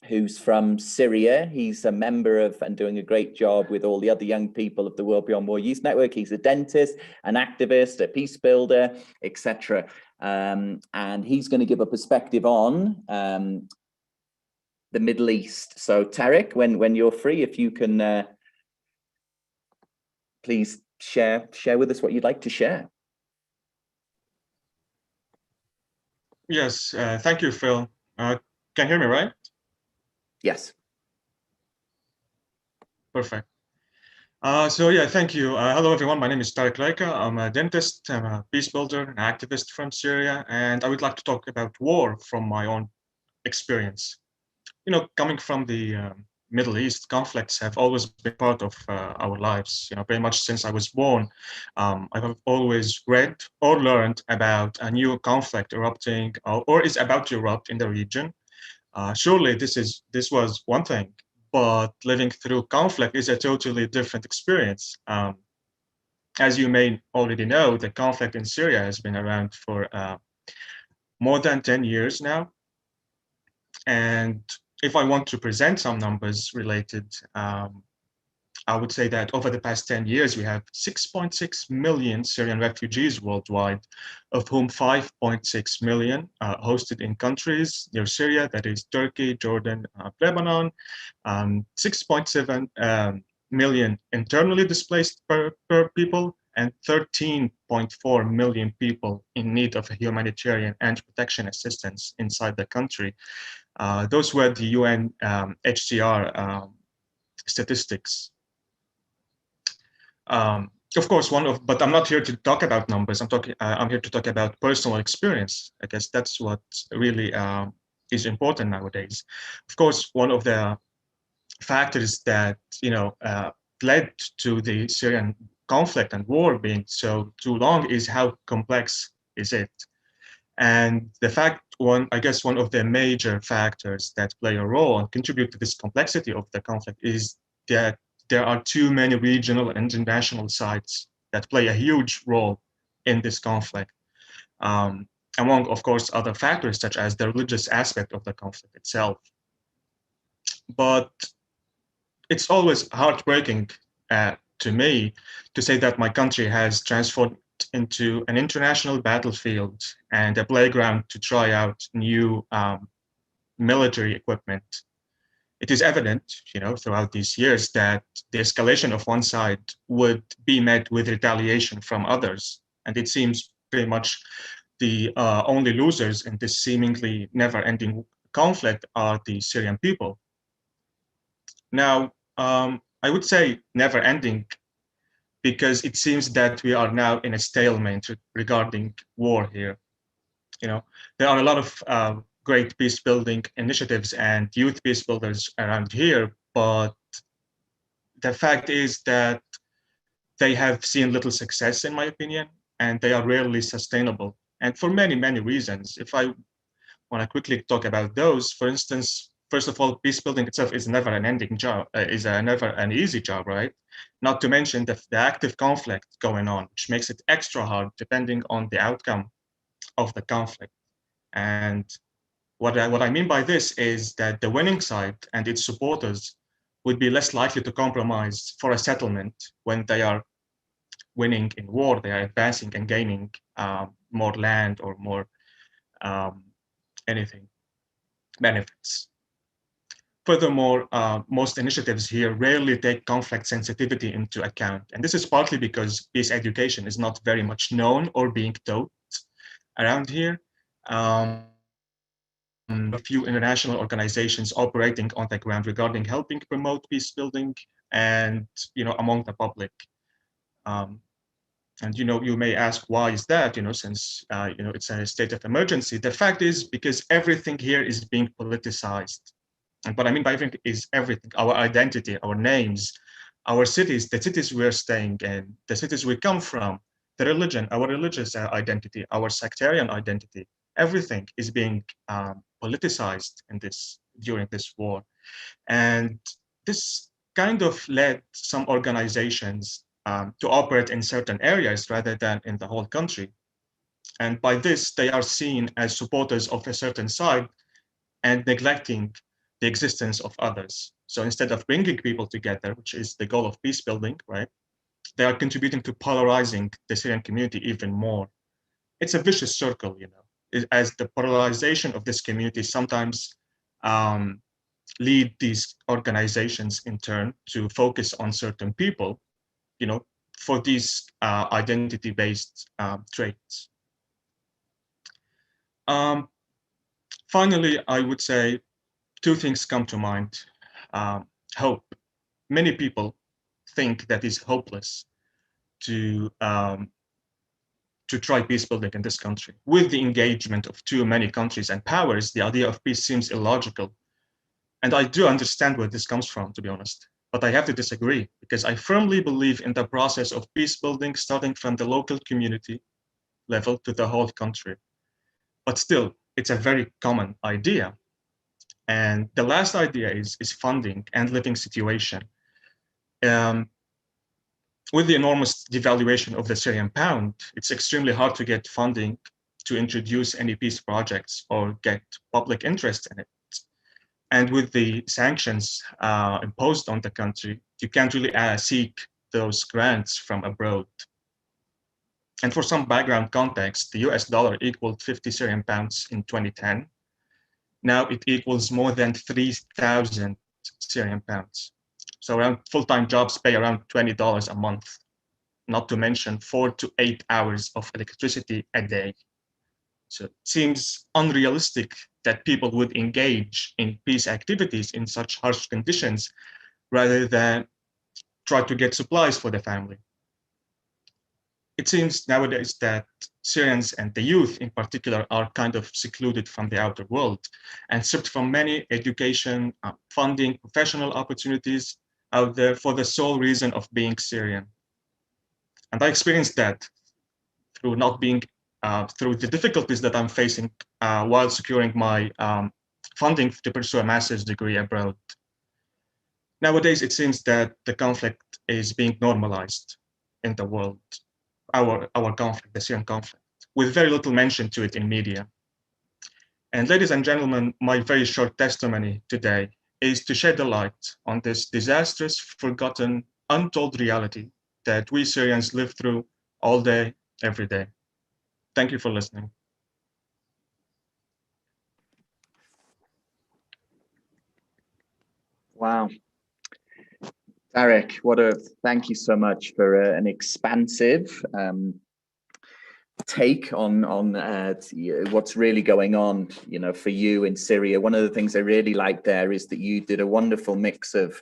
who's from Syria. He's a member of and doing a great job with all the other young people of the World Beyond War Youth Network. He's a dentist, an activist, a peace builder, etc. And he's going to give a perspective on the Middle East. So Tarik, when you're free, if you can please share with us what you'd like to share. Yes, thank you, Phil. Can you hear me, right? Yes. Perfect. So yeah, thank you. Hello, everyone. My name is Tarik Laker. I'm a dentist, I'm a peace builder, an activist from Syria, and I would like to talk about war from my own experience. You know, coming from the Middle East, conflicts have always been part of our lives. You know, pretty much since I was born, I have always read or learned about a new conflict erupting or is about to erupt in the region. Surely this was one thing, but living through conflict is a totally different experience. As you may already know, the conflict in Syria has been around for more than 10 years now. And if I want to present some numbers related, I would say that over the past 10 years, we have 6.6 million Syrian refugees worldwide, of whom 5.6 million are hosted in countries near Syria, that is Turkey, Jordan, Lebanon, 6.7 million internally displaced per people, and 13.4 million people in need of humanitarian and protection assistance inside the country. Those were the UN HCR statistics. Of course, but I'm not here to talk about numbers. I'm here to talk about personal experience. I guess that's what really is important nowadays. Of course, one of the factors that led to the Syrian conflict and war being so too long is how complex is it. And the fact, I guess one of the major factors that play a role and contribute to this complexity of the conflict is that there are too many regional and international sides that play a huge role in this conflict, among, of course, other factors such as the religious aspect of the conflict itself. But it's always heartbreaking to me to say that my country has transformed into an international battlefield and a playground to try out new military equipment. It is evident, throughout these years that the escalation of one side would be met with retaliation from others. And it seems pretty much the only losers in this seemingly never-ending conflict are the Syrian people. Now, I would say never-ending because it seems that we are now in a stalemate regarding war here. There are a lot of great peace building initiatives and youth peace builders around here, but the fact is that they have seen little success, in my opinion, and they are rarely sustainable. And for many, many reasons. If I want to quickly talk about those, for instance, first of all, peace building itself is never an ending job, never an easy job, right? Not to mention the active conflict going on, which makes it extra hard depending on the outcome of the conflict. And what I mean by this is that the winning side and its supporters would be less likely to compromise for a settlement when they are winning in war, they are advancing and gaining more land or more anything, benefits. Furthermore, most initiatives here rarely take conflict sensitivity into account. And this is partly because peace education is not very much known or being taught around here. A few international organizations operating on the ground regarding helping promote peace building and, among the public. And you may ask, why is that? Since it's a state of emergency. The fact is because everything here is being politicized. And what I mean by everything is everything: our identity, our names, our cities, the cities we're staying in, the cities we come from, the religion, our religious identity, our sectarian identity. Everything is being politicized during this war, and this kind of led some organizations to operate in certain areas rather than in the whole country. And by this, they are seen as supporters of a certain side and neglecting the existence of others. So instead of bringing people together, which is the goal of peace building, right, they are contributing to polarizing the Syrian community even more. It's a vicious circle, as the polarization of this community sometimes lead these organizations in turn to focus on certain people, for these identity-based traits. Finally, I would say two things come to mind. Hope. Many people think that it's hopeless to try peace building in this country. With the engagement of too many countries and powers, the idea of peace seems illogical. And I do understand where this comes from, to be honest. But I have to disagree, because I firmly believe in the process of peace building starting from the local community level to the whole country. But still, it's a very common idea. And the last idea is funding and living situation. With the enormous devaluation of the Syrian pound, it's extremely hard to get funding to introduce any peace projects or get public interest in it. And with the sanctions imposed on the country, you can't really seek those grants from abroad. And for some background context, the US dollar equaled 50 Syrian pounds in 2010. Now it equals more than 3,000 Syrian pounds. So around full-time jobs pay around $20 a month, not to mention 4 to 8 hours of electricity a day. So it seems unrealistic that people would engage in peace activities in such harsh conditions rather than try to get supplies for the family. It seems nowadays that Syrians and the youth in particular are kind of secluded from the outer world and stripped from many education, funding, professional opportunities out there for the sole reason of being Syrian. And I experienced that through not being, through the difficulties that I'm facing while securing my funding to pursue a master's degree abroad. Nowadays, it seems that the conflict is being normalized in the world. Our conflict, the Syrian conflict, with very little mention to it in media. And ladies and gentlemen, my very short testimony today is to shed a light on this disastrous, forgotten, untold reality that we Syrians live through all day, every day. Thank you for listening. Wow. Tarik, thank you so much for an expansive take on what's really going on, for you in Syria. One of the things I really like there is that you did a wonderful mix of,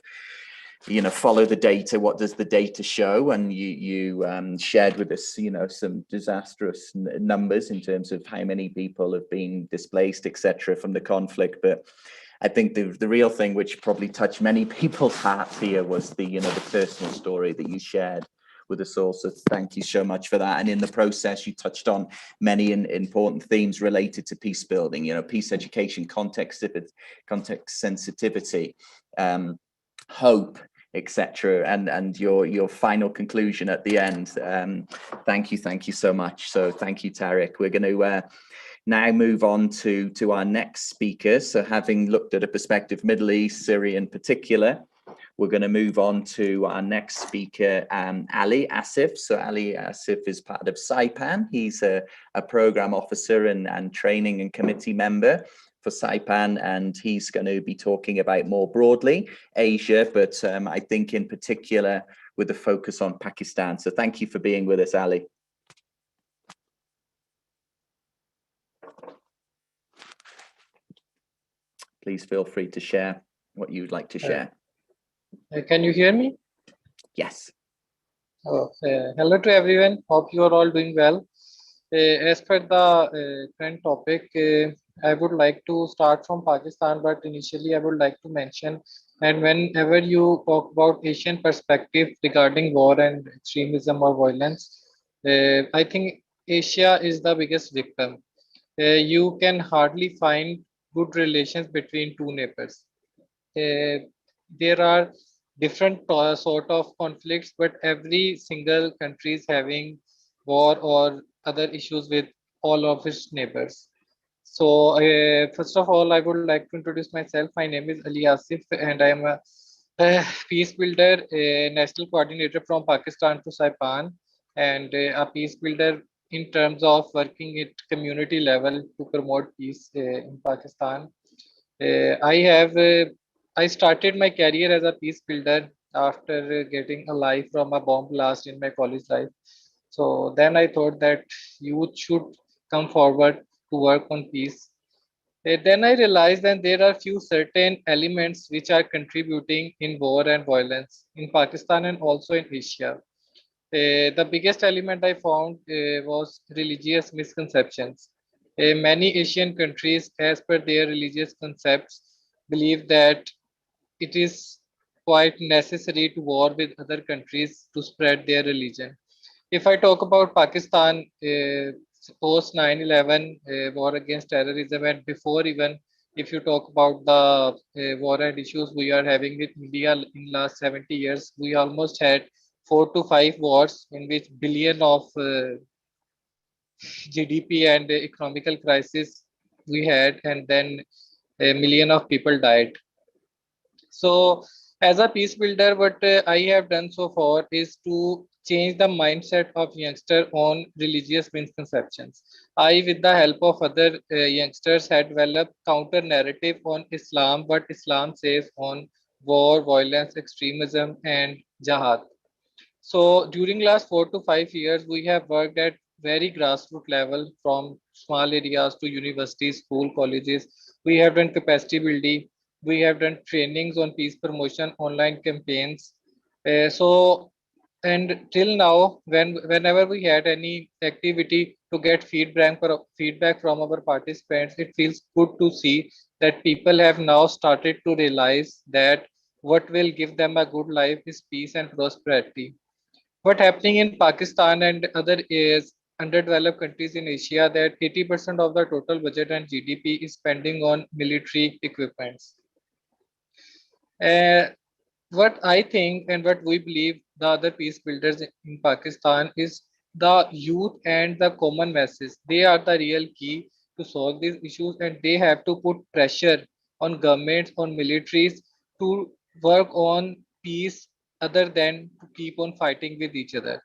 follow the data. What does the data show? And you shared with us, some disastrous numbers in terms of how many people have been displaced, etc., from the conflict. But I think the real thing which probably touched many people's hearts here was the personal story that you shared with us all. So thank you so much for that. And in the process, you touched on many important themes related to peace building, peace education, context sensitivity, hope, etc. And your final conclusion at the end. Thank you so much. So thank you, Tarik. We're going to now move on to our next speaker. So having looked at a perspective, Middle East, Syria in particular, we're going to move on to our next speaker, Ali Asif. So Ali Asif is part of CYPAN. He's a program officer and training and committee member for CYPAN, and he's going to be talking about more broadly Asia, but I think in particular with a focus on Pakistan. So thank you for being with us, Ali. Please feel free to share what you'd like to share. Can you hear me? Yes. Oh, hello to everyone. Hope you are all doing well. As per the current topic, I would like to start from Pakistan, but initially I would like to mention, and whenever you talk about Asian perspective regarding war and extremism or violence, I think Asia is the biggest victim. You can hardly find good relations between two neighbors. There are different sort of conflicts, but every single country is having war or other issues with all of its neighbors. So first of all, I would like to introduce myself. My name is Ali Asif, and I am a peace builder, a national coordinator from Pakistan to CYPAN, and a peace builder in terms of working at community level to promote peace in Pakistan. I started my career as a peace builder after getting a life from a bomb blast in my college life. So then I thought that youth should come forward to work on peace. Then I realized that there are few certain elements which are contributing in war and violence in Pakistan and also in Asia. The biggest element I found was religious misconceptions. Many Asian countries, as per their religious concepts, believe that it is quite necessary to war with other countries to spread their religion. If I talk about Pakistan, post 9/11, war against terrorism, and before even If you talk about the war and issues we are having with India in last 70 years, we almost had 4 to 5 wars in which billion of GDP and economical crisis we had, and then a million of people died. So, as a peace builder, what I have done so far is to change the mindset of youngster on religious misconceptions. I, with the help of other youngsters, had developed counter narrative on Islam, what Islam says on war, violence, extremism, and jihad. So during last 4 to 5 years, we have worked at very grassroots level from small areas to universities, school, colleges. We have done capacity building. We have done trainings on peace promotion, online campaigns. So and till now, whenever we had any activity to get feedback from our participants, it feels good to see that people have now started to realize that what will give them a good life is peace and prosperity. What happening in Pakistan and other is underdeveloped countries in Asia, that 80% of the total budget and GDP is spending on military equipments. Uh, what I think and what we believe the other peace builders in Pakistan is the youth and the common masses. They are the real key to solve these issues, and they have to put pressure on governments, on militaries to work on peace other than to keep on fighting with each other.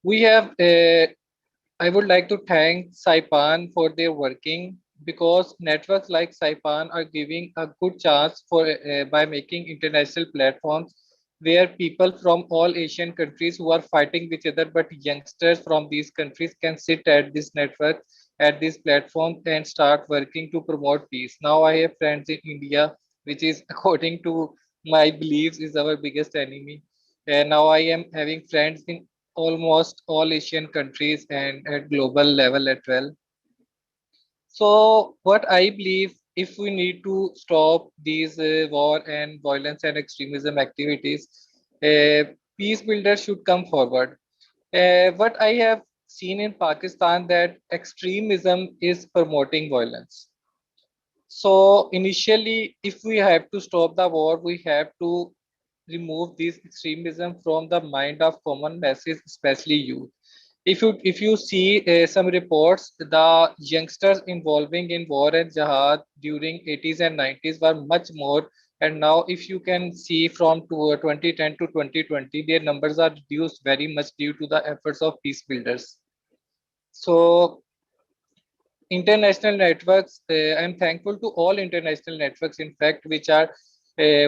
We have I would like to thank CYPAN for their working, because networks like CYPAN are giving a good chance for by making international platforms where people from all Asian countries who are fighting with each other, but youngsters from these countries can sit at this network, at this platform, and start working to promote peace. Now I have friends in India, which is according to my beliefs is our biggest enemy. And now I am having friends in almost all Asian countries and at global level as well. So what I believe, if we need to stop these war and violence and extremism activities, peace builders should come forward. What I have seen in Pakistan, that extremism is promoting violence. So initially, if we have to stop the war, we have to remove this extremism from the mind of common masses, especially youth. If you see some reports, the youngsters involving in war and jihad during 80s and 90s were much more, and now if you can see from 2010 to 2020, their numbers are reduced very much due to the efforts of peace builders. So international networks, I'm thankful to all international networks, in fact, which are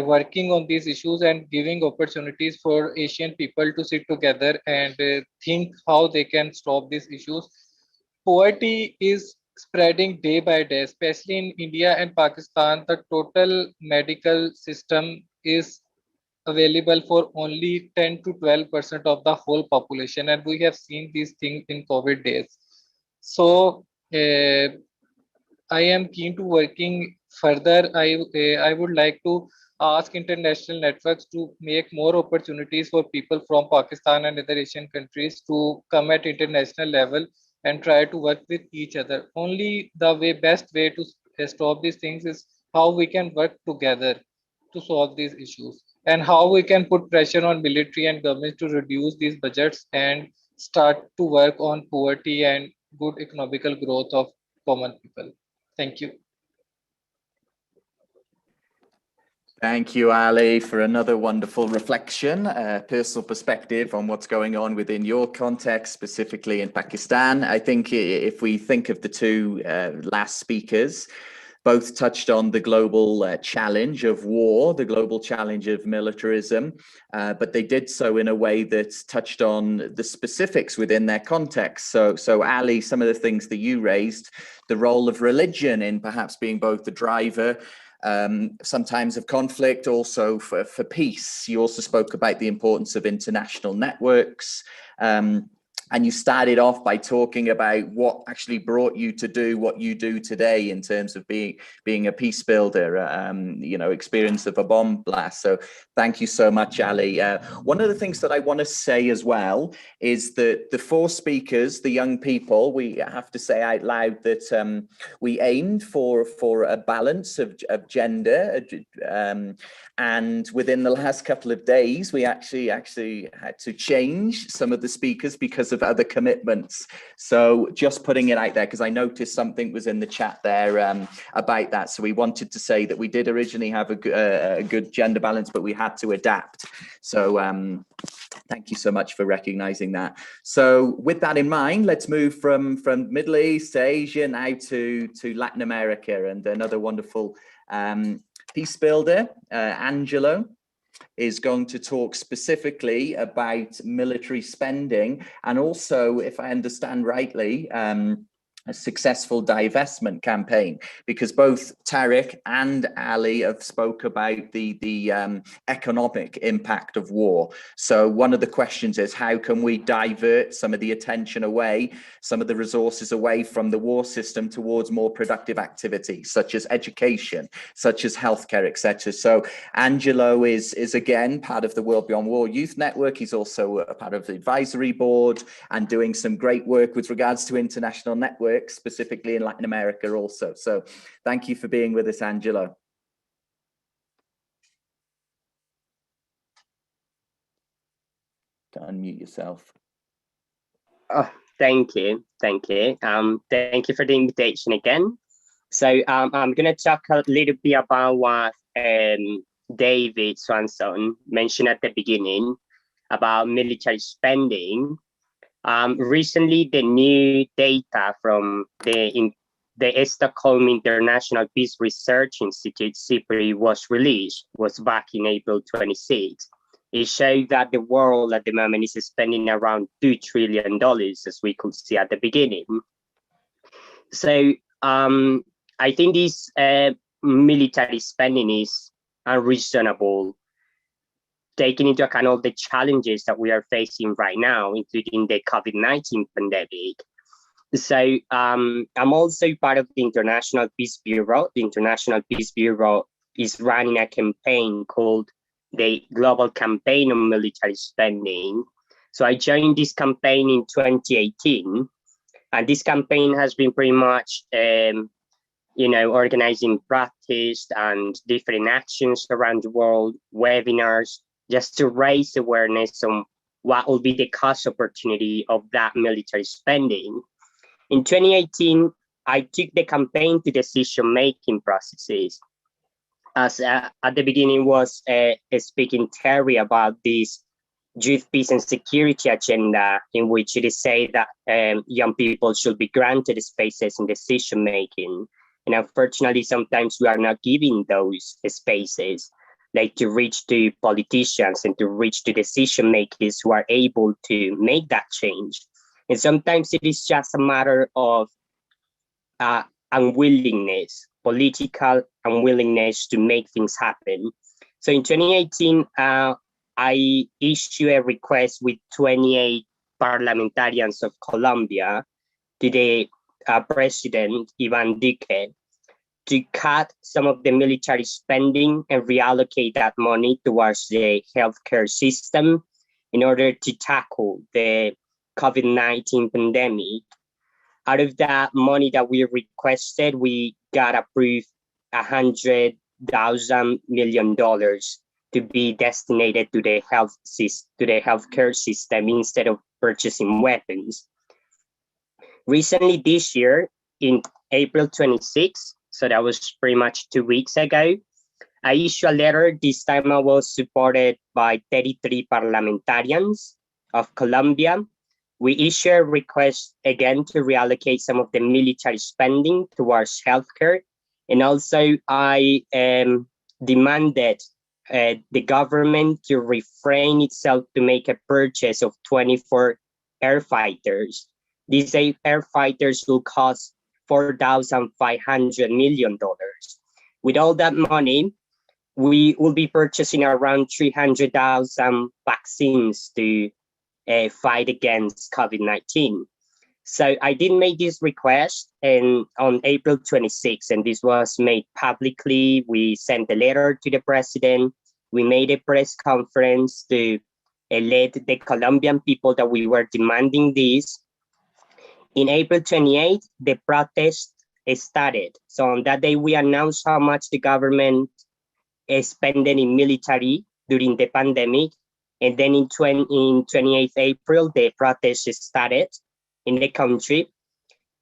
working on these issues and giving opportunities for Asian people to sit together and think how they can stop these issues. Poverty is spreading day by day, especially in India and Pakistan. The total medical system is available for only 10 to 12% of the whole population, and we have seen these things in COVID days. So uh, I am keen to working further. I would like to ask international networks to make more opportunities for people from Pakistan and other Asian countries to come at international level and try to work with each other. Only the best way to stop these things is how we can work together to solve these issues, and how we can put pressure on military and governments to reduce these budgets and start to work on poverty and good economical growth of common people. Thank you. Thank you, Ali, for another wonderful reflection, personal perspective on what's going on within your context, specifically in Pakistan. I think if we think of the two last speakers, both touched on the global challenge of war, the global challenge of militarism, but they did so in a way that touched on the specifics within their context. So Ali, some of the things that you raised, the role of religion in perhaps being both the driver, sometimes of conflict, also for peace. You also spoke about the importance of international networks. And you started off by talking about what actually brought you to do what you do today in terms of being a peace builder, you know, experience of a bomb blast. So thank you so much, Ali. One of the things that I want to say as well is that the 4 speakers, the young people, we have to say out loud that we aimed for a balance of gender, and within the last couple of days, we actually had to change some of the speakers because of other commitments. So just putting it out there, because I noticed something was in the chat there about that. So we wanted to say that we did originally have a good gender balance, but we had to adapt. So thank you so much for recognizing that. So with that in mind, let's move from Middle East to Asia now to Latin America, and another wonderful peace builder, Angelo, is going to talk specifically about military spending, and also, if I understand rightly, a successful divestment campaign, because both Tarik and Ali have spoke about the economic impact of war. So one of the questions is, how can we divert some of the attention away, some of the resources away from the war system towards more productive activities, such as education, such as healthcare, etc. So Angelo is again part of the World Beyond War Youth Network. He's also a part of the advisory board and doing some great work with regards to international networks, specifically in Latin America also. So thank you for being with us, Angelo. To unmute yourself. Oh, thank you. Thank you for the invitation again. So I'm going to talk a little bit about what David Swanson mentioned at the beginning about military spending. Recently, the new data from the Stockholm International Peace Research Institute, CYPAN, was back in April 26. It showed that the world at the moment is spending around $2 trillion, as we could see at the beginning. So I think this military spending is unreasonable, taking into account all the challenges that we are facing right now, including the COVID-19 pandemic. So I'm also part of the International Peace Bureau. The International Peace Bureau is running a campaign called the Global Campaign on Military Spending. So I joined this campaign in 2018, and this campaign has been pretty much organizing practice and different actions around the world, webinars, just to raise awareness on what will be the cost opportunity of that military spending. In 2018, I took the campaign to decision-making processes. As at the beginning was speaking Terry about this youth peace and security agenda, in which it is said that young people should be granted spaces in decision-making. And unfortunately, sometimes we are not giving those spaces, like to reach to politicians and to reach to decision makers who are able to make that change. And sometimes it is just a matter of unwillingness, political unwillingness to make things happen. So in 2018, I issued a request with 28 parliamentarians of Colombia to the President Iván Duque to cut some of the military spending and reallocate that money towards the healthcare system in order to tackle the COVID-19 pandemic. Out of that money that we requested, we got approved $100,000 million to be designated to the healthcare system instead of purchasing weapons. Recently this year, in April 26, so that was pretty much 2 weeks ago, I issued a letter. This time I was supported by 33 parliamentarians of Colombia. We issued a request again to reallocate some of the military spending towards healthcare. And also I demanded the government to refrain itself to make a purchase of 24 air fighters. These air fighters will cost $4,500 million. With all that money, we will be purchasing around 300,000 vaccines to fight against COVID-19. So I did make this request on April 26, and this was made publicly. We sent a letter to the president. We made a press conference to let the Colombian people that we were demanding this. In April 28, the protest started. So on that day, we announced how much the government is spending in military during the pandemic. And then in 28th April, the protest started in the country.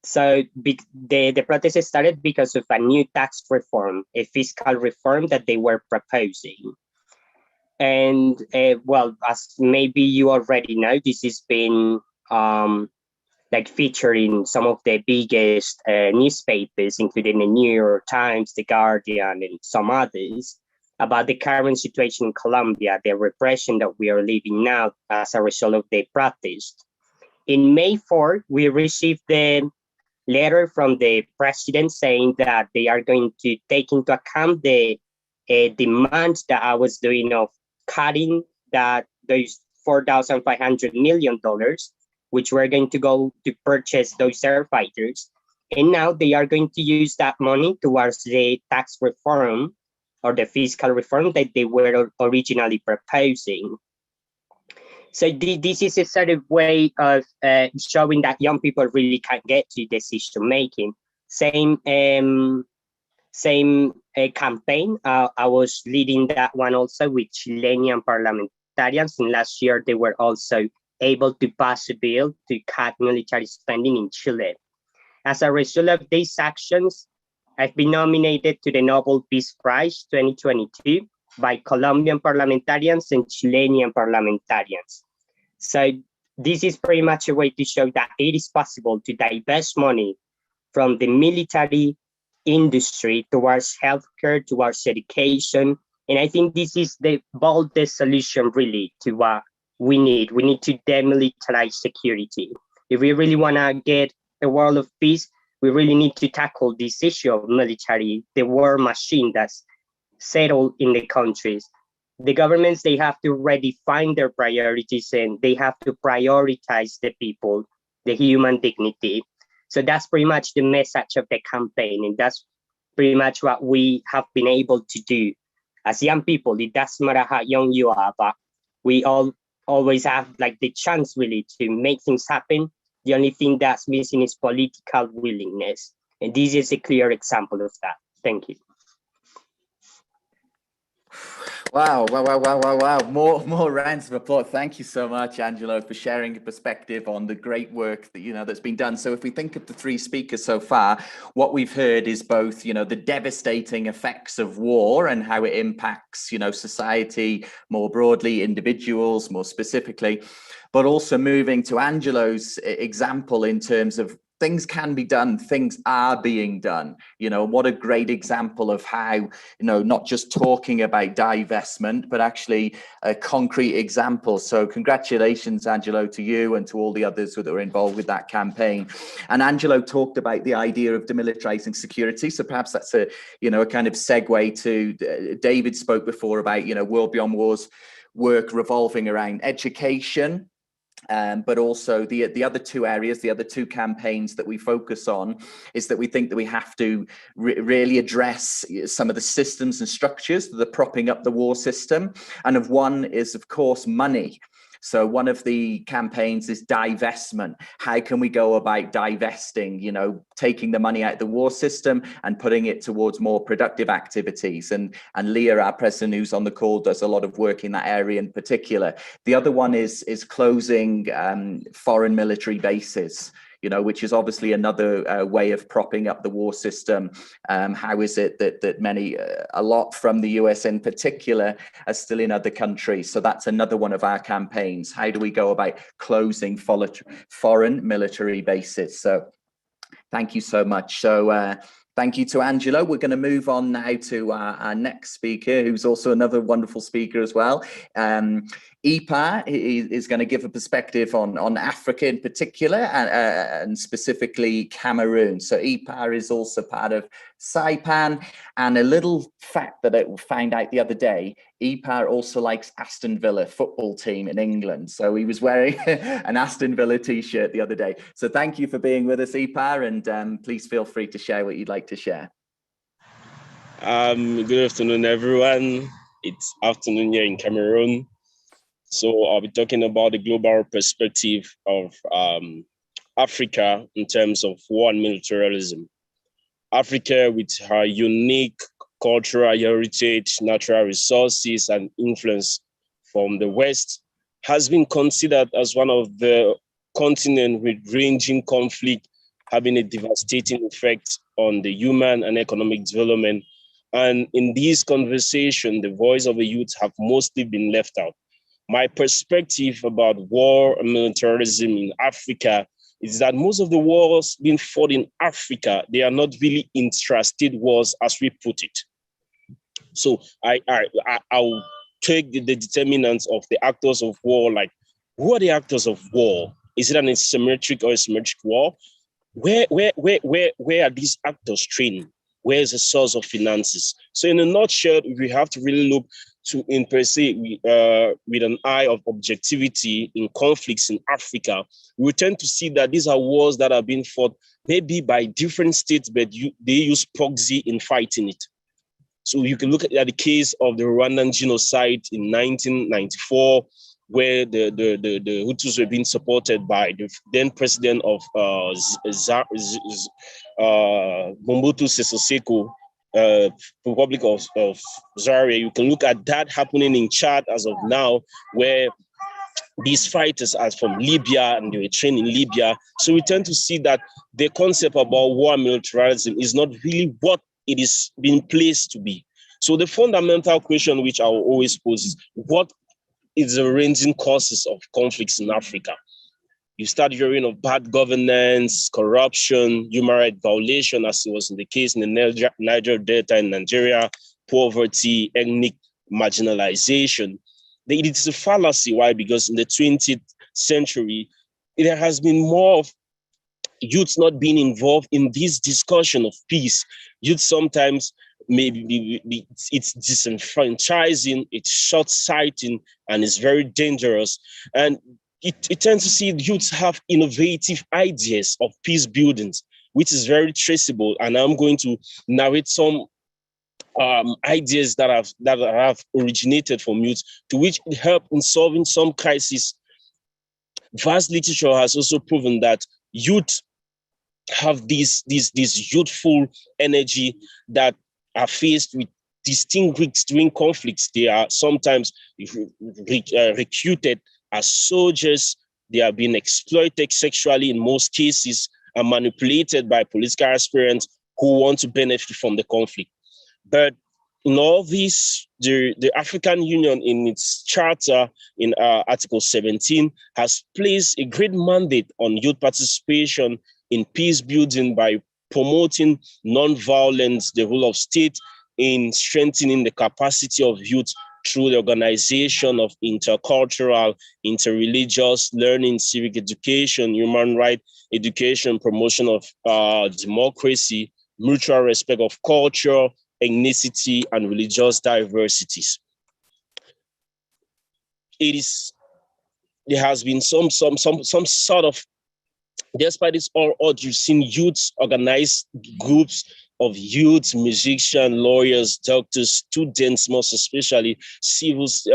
So the protest started because of a new tax reform, a fiscal reform that they were proposing. And well, as maybe you already know, this has been like featured in some of the biggest newspapers, including the New York Times, the Guardian, and some others, about the current situation in Colombia, the repression that we are living now as a result of the protest. In May 4th, we received the letter from the president saying that they are going to take into account the demand that I was doing of cutting those $4,500 million, which were going to go to purchase those air fighters. And now they are going to use that money towards the tax reform or the fiscal reform that they were originally proposing. So this is a sort of way of showing that young people really can get to decision making. Same campaign. I was leading that one also with Chilean parliamentarians, and last year they were also able to pass a bill to cut military spending in Chile. As a result of these actions, I've been nominated to the Nobel Peace Prize 2022 by Colombian parliamentarians and Chilean parliamentarians. So this is pretty much a way to show that it is possible to divest money from the military industry towards healthcare, towards education. And I think this is the boldest solution really to what we need. We need to demilitarize security. If we really want to get a world of peace, we really need to tackle this issue of military, the war machine that's settled in the countries. The governments, they have to redefine their priorities, and they have to prioritize the people, the human dignity. So that's pretty much the message of the campaign. And that's pretty much what we have been able to do as young people. It doesn't matter how young you are, but we always have like the chance really to make things happen. The only thing that's missing is political willingness. And this is a clear example of that. Thank you. Wow, wow, wow, wow, wow, wow. More rounds of applause. Thank you so much, Angelo, for sharing your perspective on the great work that, that's been done. So if we think of the three speakers so far, what we've heard is both, the devastating effects of war and how it impacts, society more broadly, individuals more specifically, but also moving to Angelo's example in terms of things can be done, things are being done. What a great example of how, not just talking about divestment, but actually a concrete example. So congratulations, Angelo, to you and to all the others that were involved with that campaign. And Angelo talked about the idea of demilitarizing security. So perhaps that's a kind of segue to David spoke before about, World Beyond War's work revolving around education. But also the other two areas, the other two campaigns that we focus on is that we think that we have to really address some of the systems and structures that are propping up the war system. And one is, of course, money. So one of the campaigns is divestment. How can we go about divesting, taking the money out of the war system and putting it towards more productive activities? And Leah, our president who's on the call, does a lot of work in that area in particular. The other one is closing foreign military bases, which is obviously another way of propping up the war system. How is it that many, a lot from the US in particular, are still in other countries? So that's another one of our campaigns. How do we go about closing foreign military bases? So thank you so much. So thank you to Angelo. We're going to move on now to our next speaker, who's also another wonderful speaker as well. Ipa is going to give a perspective on Africa in particular and specifically Cameroon. So Ipa is also part of CYPAN. And a little fact that I found out the other day, Ipar also likes Aston Villa football team in England. So he was wearing an Aston Villa t-shirt the other day. So thank you for being with us, Ipar, and please feel free to share what you'd like to share. Good afternoon, everyone. It's afternoon here in Cameroon. So I'll be talking about the global perspective of Africa in terms of war and militarism. Africa, with her unique cultural heritage, natural resources, and influence from the West, has been considered as one of the continents with ranging conflict, having a devastating effect on the human and economic development. And in this conversation, the voice of the youth have mostly been left out. My perspective about war and militarism in Africa is that most of the wars being fought in Africa, they are not really intrastate wars as we put it. So I'll take the determinants of the actors of war, like who are the actors of war? Is it an asymmetric or asymmetric war? Where are these actors trained? Where is the source of finances? So in a nutshell, we have to really look to, in per se, with an eye of objectivity in conflicts in Africa, we tend to see that these are wars that are being fought maybe by different states, but they use proxy in fighting it. So you can look at the case of the Rwandan genocide in 1994, where the Hutus were being supported by the then president of Mobutu Sese Seko, Republic of Zaire. You can look at that happening in Chad as of now, where these fighters are from Libya and they were trained in Libya. So we tend to see that the concept about war and militarism is not really what it is being placed to be. So the fundamental question which I will always pose is, what is the ranging causes of conflicts in Africa? You start hearing of bad governance, corruption, human rights violation, as it was in the case in the Niger Delta in Nigeria, poverty, ethnic marginalization. It is a fallacy. Why? Because in the 20th century, there has been more of youth not being involved in this discussion of peace. Youth sometimes maybe it's disenfranchising, it's short-sighting, and it's very dangerous. And it tends to see youths have innovative ideas of peace buildings, which is very traceable. And I'm going to narrate some ideas that have originated from youth, to which help in solving some crises. Vast literature has also proven that youth have this youthful energy that are faced with distinct risks during conflicts. They are sometimes recruited as soldiers. They are being exploited sexually in most cases and manipulated by political aspirants who want to benefit from the conflict. But in all this, the African Union in its charter in Article 17 has placed a great mandate on youth participation in peace building by promoting non-violence, the rule of state, in strengthening the capacity of youth through the organization of intercultural, interreligious learning, civic education, human rights education, promotion of democracy, mutual respect of culture, ethnicity, and religious diversities. There has been some sort of, despite this all odds, you've seen youths, organized groups of youth, musicians, lawyers, doctors, students, most especially civils,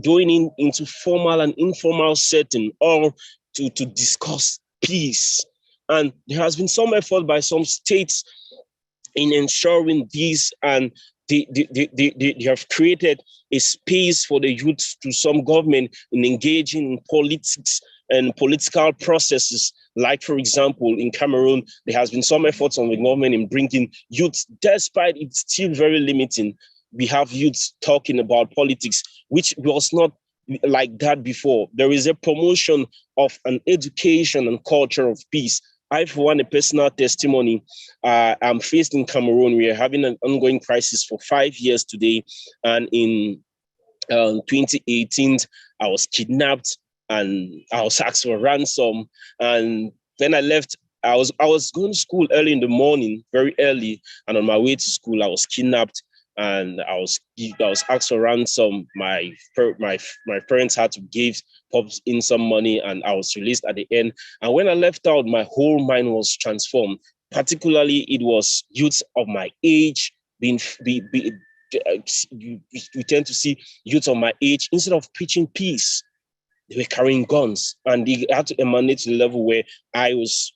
going into formal and informal setting, all to discuss peace. And there has been some effort by some states in ensuring this, and they have created a space for the youth to some government in engaging in politics and political processes. Like, for example, in Cameroon, there has been some efforts on the government in bringing youth, despite it's still very limiting. We have youth talking about politics, which was not like that before. There is a promotion of an education and culture of peace. I, for one, a personal testimony. I'm faced in Cameroon. We are having an ongoing crisis for 5 years today. And in 2018, I was kidnapped and I was asked for ransom. And when I left I was going to school early in the morning, very early, and on my way to school, I was kidnapped and I was asked for ransom. My parents had to give Pops in some money, and I was released at the end. And when I left out, my whole mind was transformed. Particularly, it was youths of my age you tend to see youths of my age, instead of preaching peace, they were carrying guns, and they had to emanate to the level where I was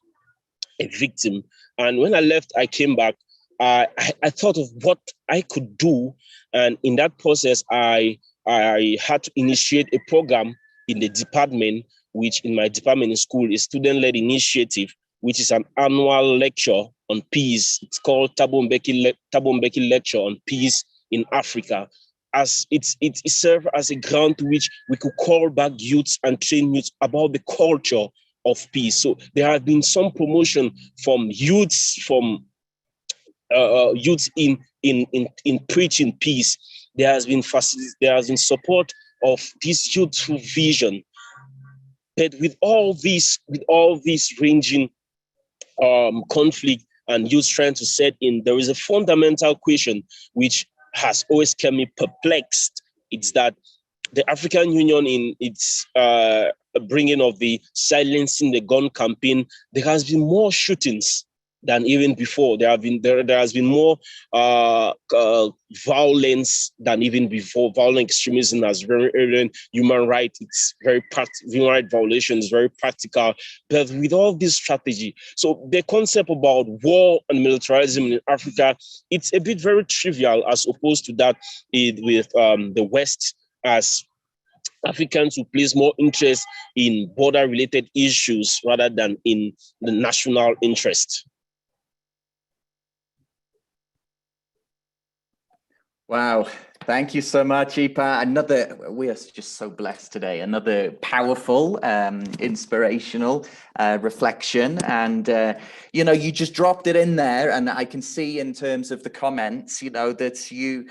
a victim. And when I left, I came back. I thought of what I could do, and in that process, I had to initiate a program in the department, which in my department in school is student-led initiative, which is an annual lecture on peace. It's called Thabo Mbeki Lecture on Peace in Africa. As it served as a ground to which we could call back youths and train youths about the culture of peace. So there have been some promotion from youths, youths in preaching peace. There has been support of this youthful vision. But with all these ranging conflict and youth trying to set in, there is a fundamental question which has always kept me perplexed. It's that the African Union, in its bringing of the silencing the gun campaign, there has been more shootings than even before. There has been more violence than even before. Violent extremism has very early human rights. It's very human rights violations, very practical. But with all this strategy, so the concept about war and militarism in Africa, it's a bit very trivial as opposed to that with the West, as Africans who place more interest in border-related issues rather than in the national interest. Wow, thank you so much, Ipa. We are just so blessed today. Another powerful, inspirational reflection. And, you just dropped it in there. And I can see in terms of the comments, that you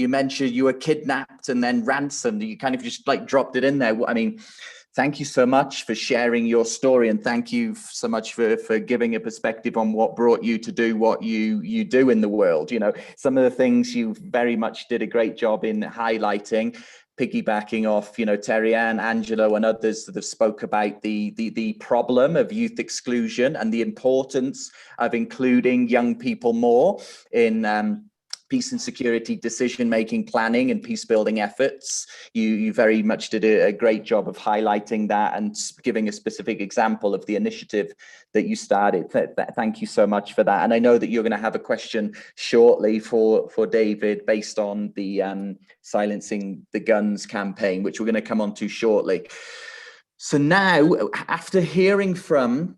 mentioned you were kidnapped and then ransomed. You kind of just dropped it in there. I mean, thank you so much for sharing your story, and thank you so much for giving a perspective on what brought you to do what you do in the world. Some of the things you very much did a great job in highlighting, piggybacking off, Terry-Ann, Angelo, and others that have spoke about the problem of youth exclusion and the importance of including young people more in peace and security decision-making, planning, and peace-building efforts. You very much did a great job of highlighting that and giving a specific example of the initiative that you started. Thank you so much for that. And I know that you're going to have a question shortly for David based on the Silencing the Guns campaign, which we're going to come on to shortly. So now, after hearing from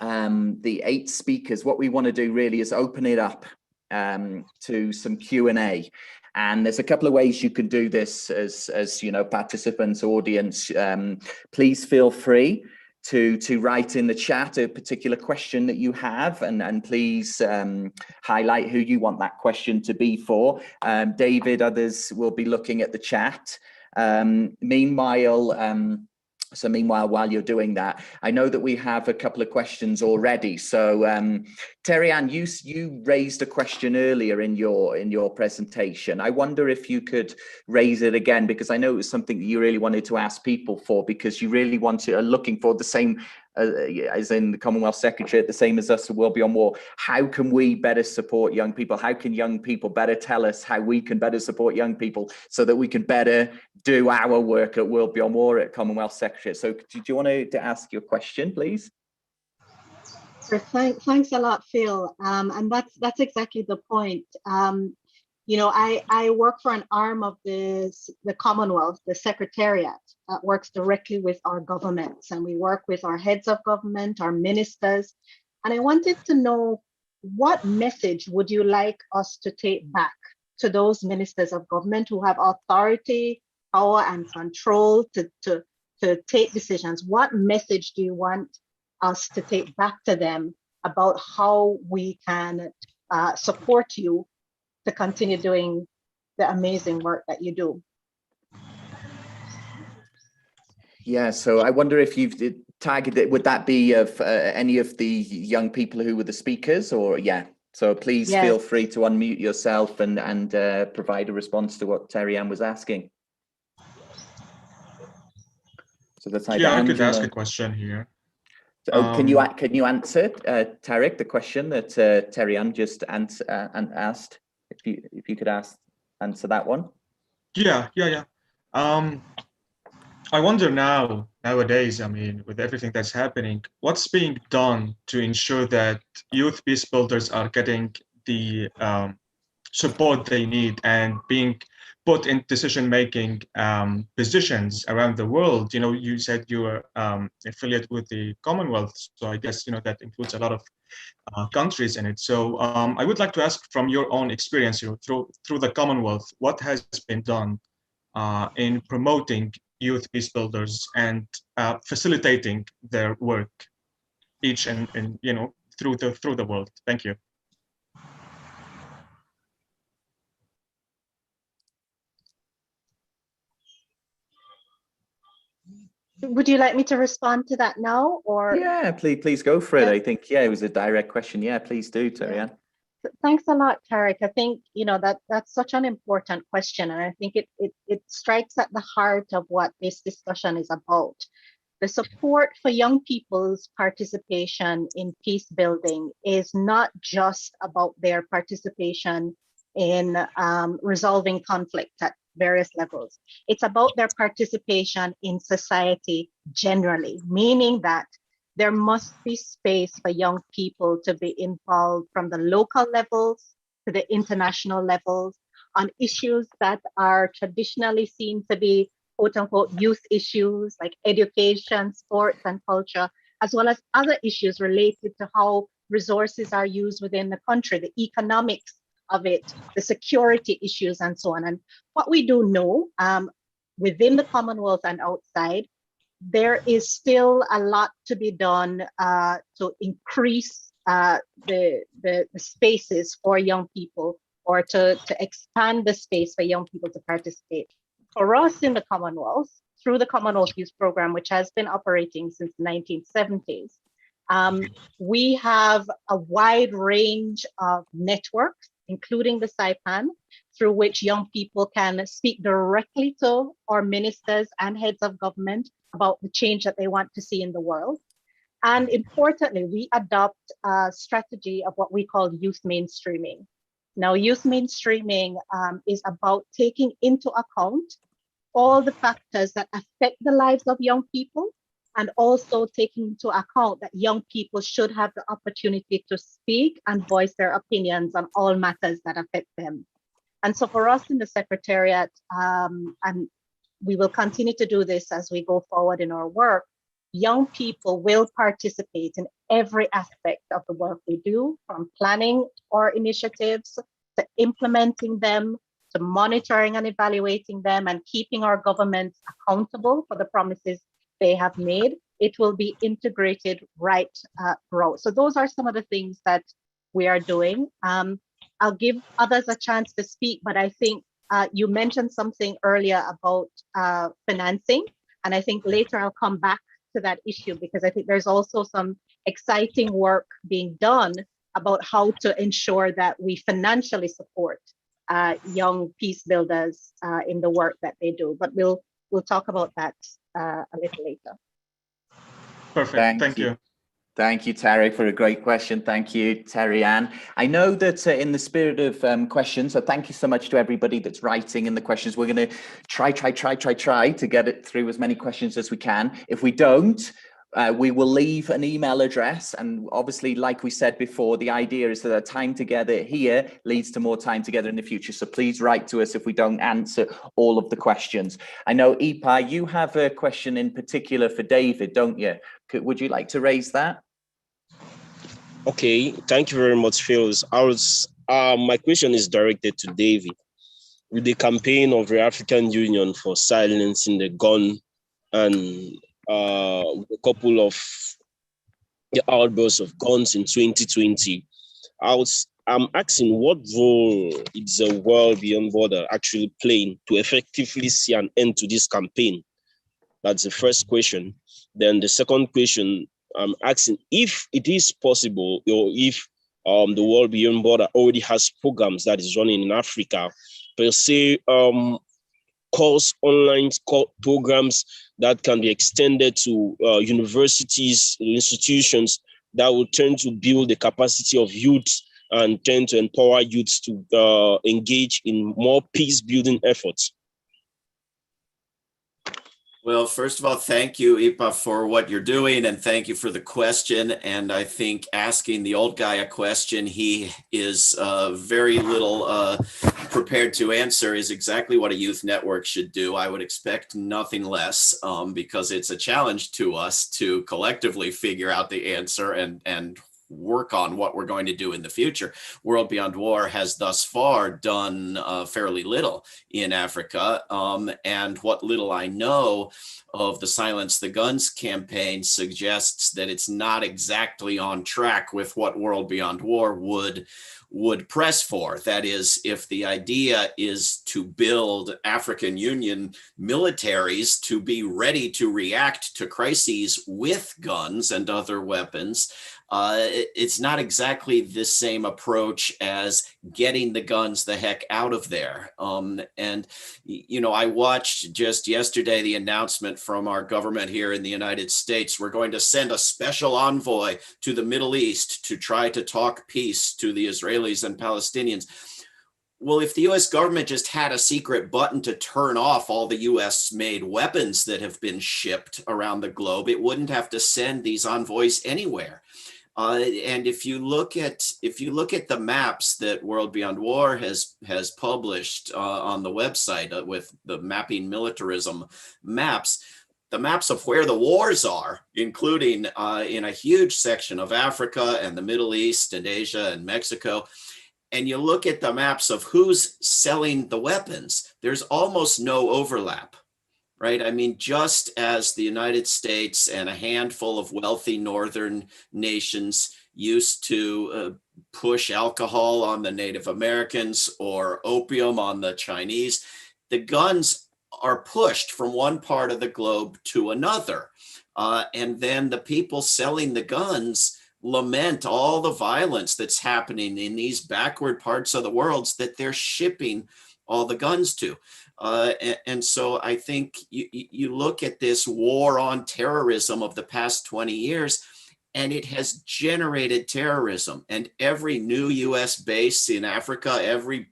the 8 speakers, what we want to do really is open it up to some Q&A, and there's a couple of ways you can do this as participants, audience. Please feel free to write in the chat a particular question that you have, and please highlight who you want that question to be for. David, others will be looking at the chat. Meanwhile, while you're doing that, I know that we have a couple of questions already. So, Terry-Ann, you raised a question earlier in your presentation. I wonder if you could raise it again, because I know it was something that you really wanted to ask people for, because you really are looking for the same as in the Commonwealth Secretariat, the same as us at World Beyond War. How can we better support young people? How can young people better tell us how we can better support young people so that we can better do our work at World Beyond War at Commonwealth Secretariat? So do you want to ask your question, please? Sure. Thanks a lot, Phil. And that's exactly the point. I work for an arm of the Commonwealth, the Secretariat, that works directly with our governments, and we work with our heads of government, our ministers. And I wanted to know, what message would you like us to take back to those ministers of government who have authority, power, and control to take decisions? What message do you want us to take back to them about how we can support you to continue doing the amazing work that you do? Yeah, so I wonder if targeted, would that be of any of the young people who were the speakers, or yeah? So please feel free to unmute yourself and provide a response to what Terry-Ann was asking. So that's either I could Angela. ask a question here. So, can you answer, Tarik, the question that Terry-Ann just asked? If you could answer that one. Yeah. I wonder nowadays, I mean, with everything that's happening, what's being done to ensure that youth peace builders are getting the support they need and being put in decision-making positions around the world? You know, you said you were affiliated with the Commonwealth, so I guess, you know, that includes a lot of countries in it. So I would like to ask, from your own experience, you know, through the Commonwealth, what has been done in promoting youth peace builders and facilitating their work, each and you know, through the world. Thank you. Would you like me to respond to that now, or? Yeah, please go for it. I think, yeah, it was a direct question. Yeah, please do, Terry-Ann. Thanks a lot, Tarik. I think, you know, that's such an important question, and I think it strikes at the heart of what this discussion is about. The support for young people's participation in peace building is not just about their participation in resolving conflict at various levels. It's about their participation in society generally, meaning that there must be space for young people to be involved from the local levels to the international levels on issues that are traditionally seen to be quote unquote youth issues like education, sports, and culture, as well as other issues related to how resources are used within the country, the economics of it, the security issues, and so on. And what we do know within the Commonwealth and outside, there is still a lot to be done to increase the spaces for young people, or to expand the space for young people to participate. For us in the Commonwealth, through the Commonwealth Youth Program, which has been operating since the 1970s, we have a wide range of networks, including the CYPAN, through which young people can speak directly to our ministers and heads of government about the change that they want to see in the world. And importantly, we adopt a strategy of what we call youth mainstreaming. Now, youth mainstreaming is about taking into account all the factors that affect the lives of young people, and also taking into account that young people should have the opportunity to speak and voice their opinions on all matters that affect them. And so for us in the Secretariat, and we will continue to do this as we go forward in our work, young people will participate in every aspect of the work we do, from planning our initiatives to implementing them, to monitoring and evaluating them, and keeping our governments accountable for the promises they have made. It will be integrated right throughout. So those are some of the things that we are doing. I'll give others a chance to speak, but I think you mentioned something earlier about financing, and I think later I'll come back to that issue, because I think there's also some exciting work being done about how to ensure that we financially support young peace builders in the work that they do. But we'll talk about that a little later. Perfect. Thank you. Thank you, Tarik, for a great question. Thank you, Terry-Ann. I know that in the spirit of questions, so thank you so much to everybody that's writing in the questions. We're going to try to get it through as many questions as we can. If we don't, we will leave an email address. And obviously, like we said before, the idea is that our time together here leads to more time together in the future. So please write to us if we don't answer all of the questions. I know, Ipa, you have a question in particular for David, don't you? Would you like to raise that? Okay, thank you very much, Phil. My question is directed to David. With the campaign of the African Union for silencing the gun and a couple of the outbursts of guns in 2020, I'm asking, what role is the World Beyond Border actually playing to effectively see an end to this campaign? That's the first question. Then the second question, I'm asking if it is possible, or if the World Beyond Border already has programs that is running in Africa, per se, online programs that can be extended to universities, institutions that will tend to build the capacity of youth and tend to empower youths to engage in more peace building efforts. Well, first of all, thank you, Ipa, for what you're doing, and thank you for the question. And I think asking the old guy a question he is very little prepared to answer is exactly what a youth network should do. I would expect nothing less, because it's a challenge to us to collectively figure out the answer and work on what we're going to do in the future. World Beyond War has thus far done fairly little in Africa, and what little I know of the Silence the Guns campaign suggests that it's not exactly on track with what World Beyond War would press for. That is, if the idea is to build African Union militaries to be ready to react to crises with guns and other weapons, it's not exactly the same approach as getting the guns the heck out of there. And, you know, I watched just yesterday the announcement from our government here in the United States. We're going to send a special envoy to the Middle East to try to talk peace to the Israelis and Palestinians. Well, if the US government just had a secret button to turn off all the US made weapons that have been shipped around the globe, it wouldn't have to send these envoys anywhere. And if you look at the maps that World Beyond War has published on the website with the mapping militarism maps, the maps of where the wars are, including in a huge section of Africa and the Middle East and Asia and Mexico, and you look at the maps of who's selling the weapons, there's almost no overlap. Right? I mean, just as the United States and a handful of wealthy northern nations used to push alcohol on the Native Americans or opium on the Chinese, the guns are pushed from one part of the globe to another. And then the people selling the guns lament all the violence that's happening in these backward parts of the world that they're shipping all the guns to. And so I think you look at this war on terrorism of the past 20 years, and it has generated terrorism. And every new US base in Africa, every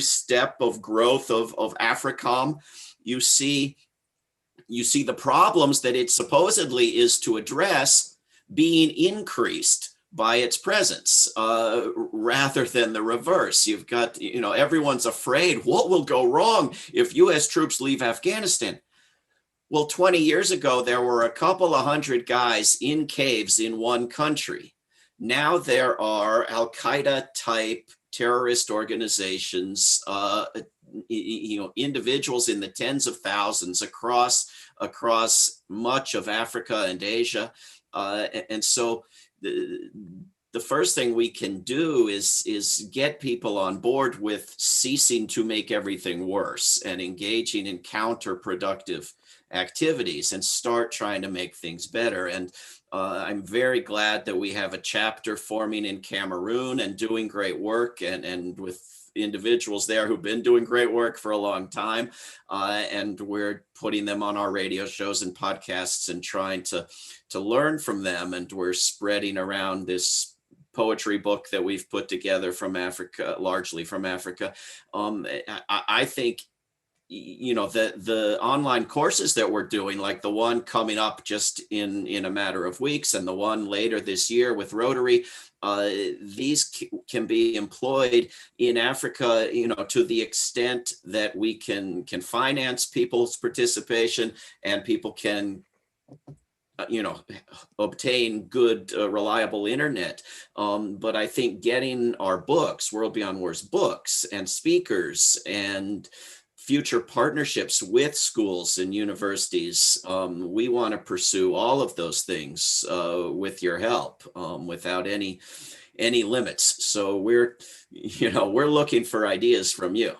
step of growth of AFRICOM, you see the problems that it supposedly is to address being increased by its presence, rather than the reverse. You've got, you know, everyone's afraid what will go wrong if US troops leave Afghanistan. Well, 20 years ago, there were a couple of hundred guys in caves in one country. Now there are Al-Qaeda type terrorist organizations, you know, individuals in the tens of thousands across much of Africa and Asia. And so the first thing we can do is get people on board with ceasing to make everything worse and engaging in counterproductive activities and start trying to make things better. And I'm very glad that we have a chapter forming in Cameroon and doing great work, and with individuals there who've been doing great work for a long time. And we're putting them on our radio shows and podcasts and trying to learn from them. And we're spreading around this poetry book that we've put together from Africa, largely from Africa. I think, you know, the online courses that we're doing, like the one coming up just in a matter of weeks and the one later this year with Rotary, these can be employed in Africa, you know, to the extent that we can finance people's participation and people can, you know, obtain good, reliable internet. But I think getting our books, World Beyond War's books and speakers and future partnerships with schools and universities, we want to pursue all of those things with your help, without any limits. So we're looking for ideas from you.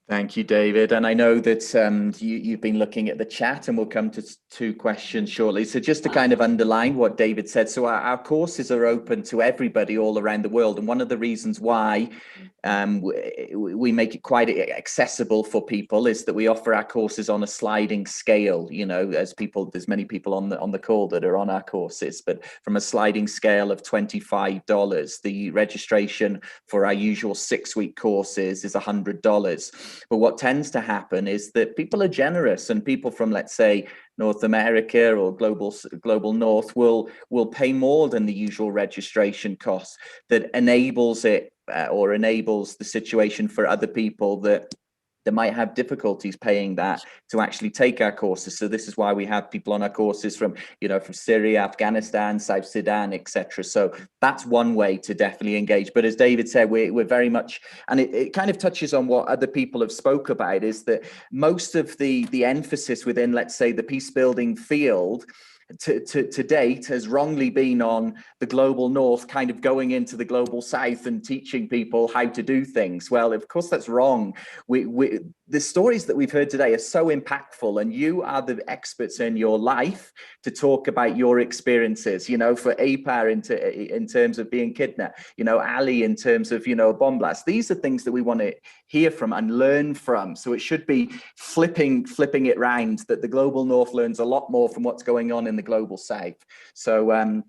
Thank you, David. And I know that you've been looking at the chat, and we'll come to two questions shortly. So just to kind of underline what David said, so our courses are open to everybody all around the world. And one of the reasons why we make it quite accessible for people is that we offer our courses on a sliding scale. You know, there's many people on the call that are on our courses, but from a sliding scale of $25, the registration for our usual 6-week courses is $100. But what tends to happen is that people are generous, and people from, let's say, North America or global North will pay more than the usual registration costs. That enables it or enables the situation for other people that might have difficulties paying that to actually take our courses. So this is why we have people on our courses from Syria, Afghanistan, South Sudan, etc. So that's one way to definitely engage. But as David said, we're very much, and it kind of touches on what other people have spoke about, is that most of the emphasis within, let's say, the peace building field to date has wrongly been on the global North kind of going into the global South and teaching people how to do things. Well, of course, that's wrong. The stories that we've heard today are so impactful, and you are the experts in your life to talk about your experiences, for APAR in terms of being kidnapped, Ali in terms of, bomb blast. These are things that we want to hear from and learn from. So it should be flipping it round, that the global North learns a lot more from what's going on in the global South. So I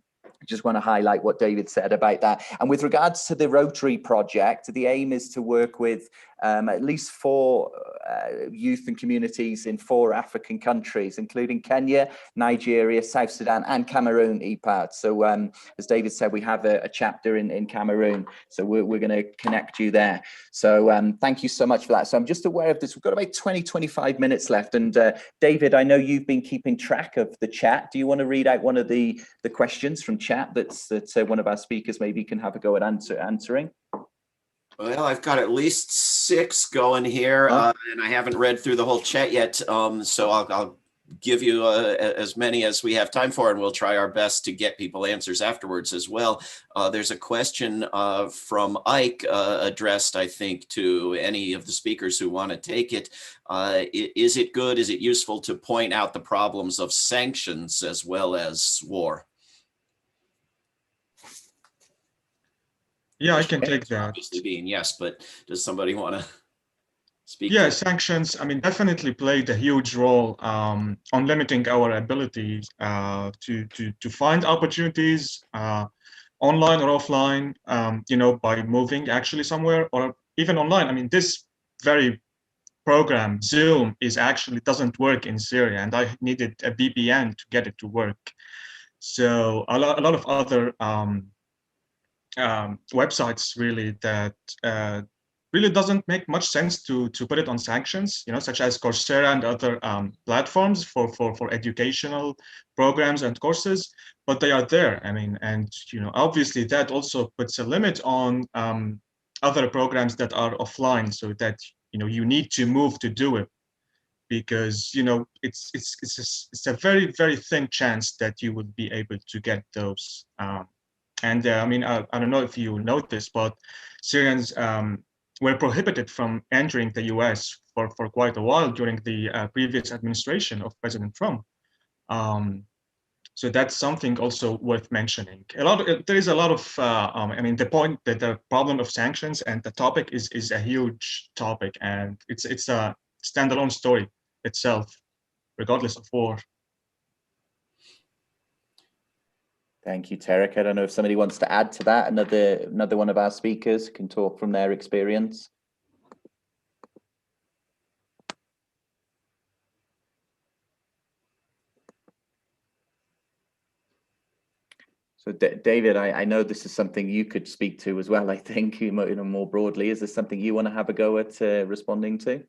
just want to highlight what David said about that. And with regards to the Rotary project, the aim is to work with at least 4 youth and communities in 4 African countries, including Kenya, Nigeria, South Sudan, and Cameroon, EPAD. So as David said, we have a chapter in Cameroon. So we're going to connect you there. So thank you so much for that. So I'm just aware of this. We've got about 25 minutes left. And David, I know you've been keeping track of the chat. Do you want to read out one of the questions from chat that one of our speakers maybe can have a go at answering? Well, I've got at least 6 going here, and I haven't read through the whole chat yet. So I'll give you as many as we have time for, and we'll try our best to get people answers afterwards as well. There's a question from Ike addressed, I think, to any of the speakers who want to take it. Is it good? Is it useful to point out the problems of sanctions as well as war? Yeah, I can take that. Obviously being yes, but does somebody want to speak? Yeah, sanctions, I mean, definitely played a huge role on limiting our ability to find opportunities online or offline, by moving actually somewhere, or even online. I mean, this very program, Zoom, doesn't work in Syria, and I needed a VPN to get it to work. So a lot of other websites really that really doesn't make much sense to put it on sanctions, such as Coursera and other platforms for educational programs and courses, but they are there. I mean, and obviously that also puts a limit on other programs that are offline, so that you need to move to do it, because it's a very, very thin chance that you would be able to get those. And I mean, I don't know if you noticed, but Syrians were prohibited from entering the US for quite a while during the previous administration of President Trump. So that's something also worth mentioning. There is a lot of, I mean, the point that the problem of sanctions and the topic is a huge topic, and it's a standalone story itself, regardless of war. Thank you, Tarik. I don't know if somebody wants to add to that. Another one of our speakers can talk from their experience. So David, I know this is something you could speak to as well, I think, more broadly. Is this something you want to have a go at responding to?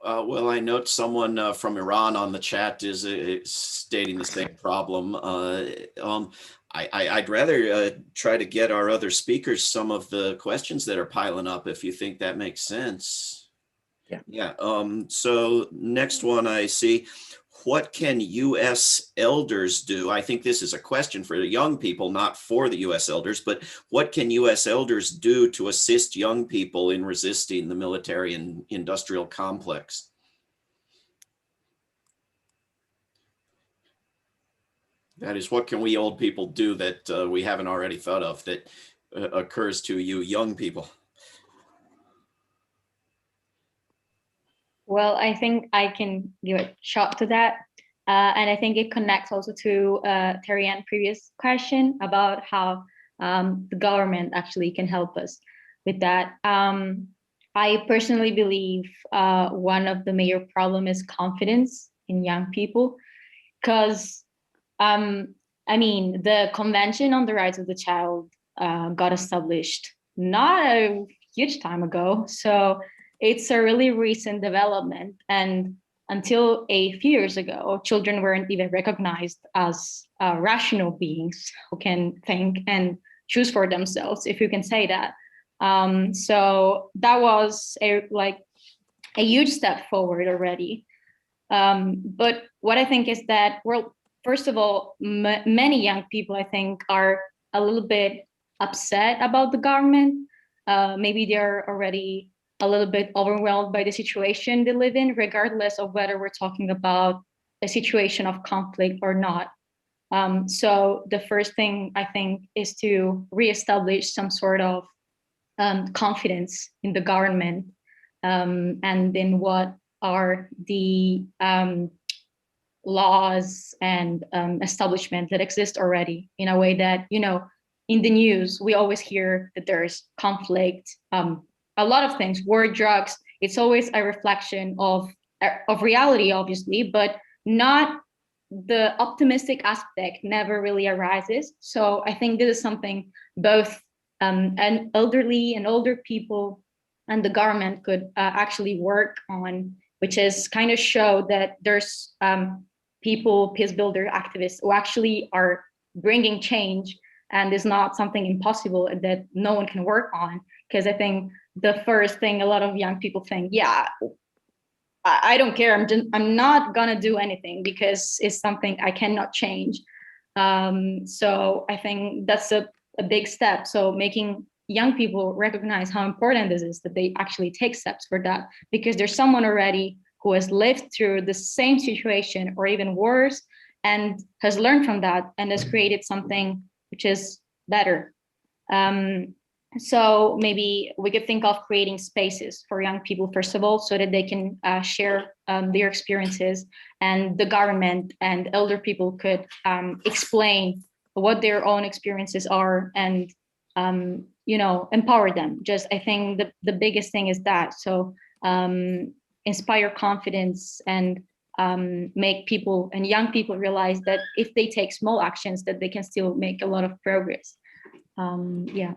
Well, I note someone from Iran on the chat is stating the same problem. I'd rather try to get our other speakers some of the questions that are piling up, if you think that makes sense. Yeah. So next one I see, what can U.S. elders do? I think this is a question for the young people, not for the U.S. elders, but what can U.S. elders do to assist young people in resisting the military and industrial complex? That is, what can we old people do that we haven't already thought of that occurs to you young people? Well, I think I can give a shot to that. And I think it connects also to Tarian's previous question about how the government actually can help us with that. I personally believe one of the major problems is confidence in young people, because I mean, the Convention on the Rights of the Child got established not a huge time ago. So it's a really recent development. And until a few years ago, children weren't even recognized as rational beings who can think and choose for themselves, if you can say that. So that was a huge step forward already. But what I think is that, well, first of all, many young people, I think, are a little bit upset about the government. Maybe they're already a little bit overwhelmed by the situation they live in, regardless of whether we're talking about a situation of conflict or not. So the first thing I think is to reestablish some sort of confidence in the government and in what are the laws and establishments that exist already, in a way that, you know, in the news, we always hear that there's conflict, a lot of things, war, drugs. It's always a reflection of reality, obviously, but not the optimistic aspect never really arises. So I think this is something both and elderly and older people and the government could actually work on, which is kind of show that there's people, peace builder activists who actually are bringing change, and is not something impossible that no one can work on. Because I think the first thing a lot of young people think, yeah, I don't care, I'm not gonna do anything because it's something I cannot change. So I think that's a big step. So making young people recognize how important this is, that they actually take steps for that, because there's someone already who has lived through the same situation or even worse and has learned from that and has created something which is better. So maybe we could think of creating spaces for young people, first of all, so that they can share their experiences, and the government and elder people could explain what their own experiences are, and you know, empower them. Just, I think the biggest thing is that. So inspire confidence and make people and young people realize that if they take small actions, that they can still make a lot of progress. Yeah.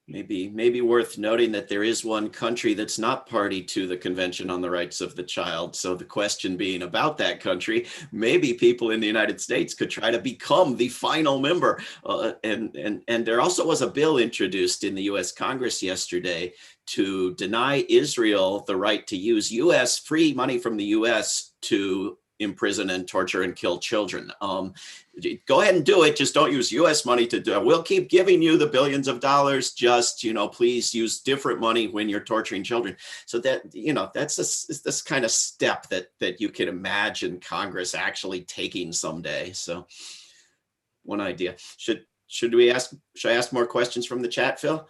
Maybe worth noting that there is one country that's not party to the Convention on the Rights of the Child. So the question being about that country, maybe people in the United States could try to become the final member. And there also was a bill introduced in the US Congress yesterday to deny Israel the right to use US free money from the US to imprison and torture and kill children. Go ahead and do it. Just don't use US money to do it. We'll keep giving you the billions of dollars. Just, you know, please use different money when you're torturing children. So that, you know, that's this kind of step that you can imagine Congress actually taking someday. So one idea. Should I ask more questions from the chat, Phil?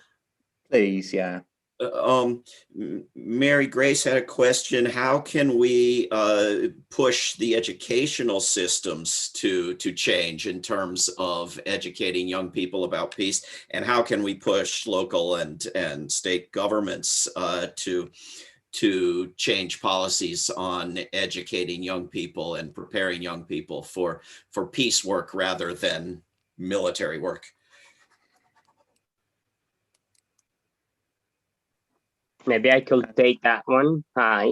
Please, yeah. Mary Grace had a question. How can we push the educational systems to change in terms of educating young people about peace? And how can we push local and state governments to change policies on educating young people and preparing young people for peace work rather than military work? Maybe I could take that one. Hi.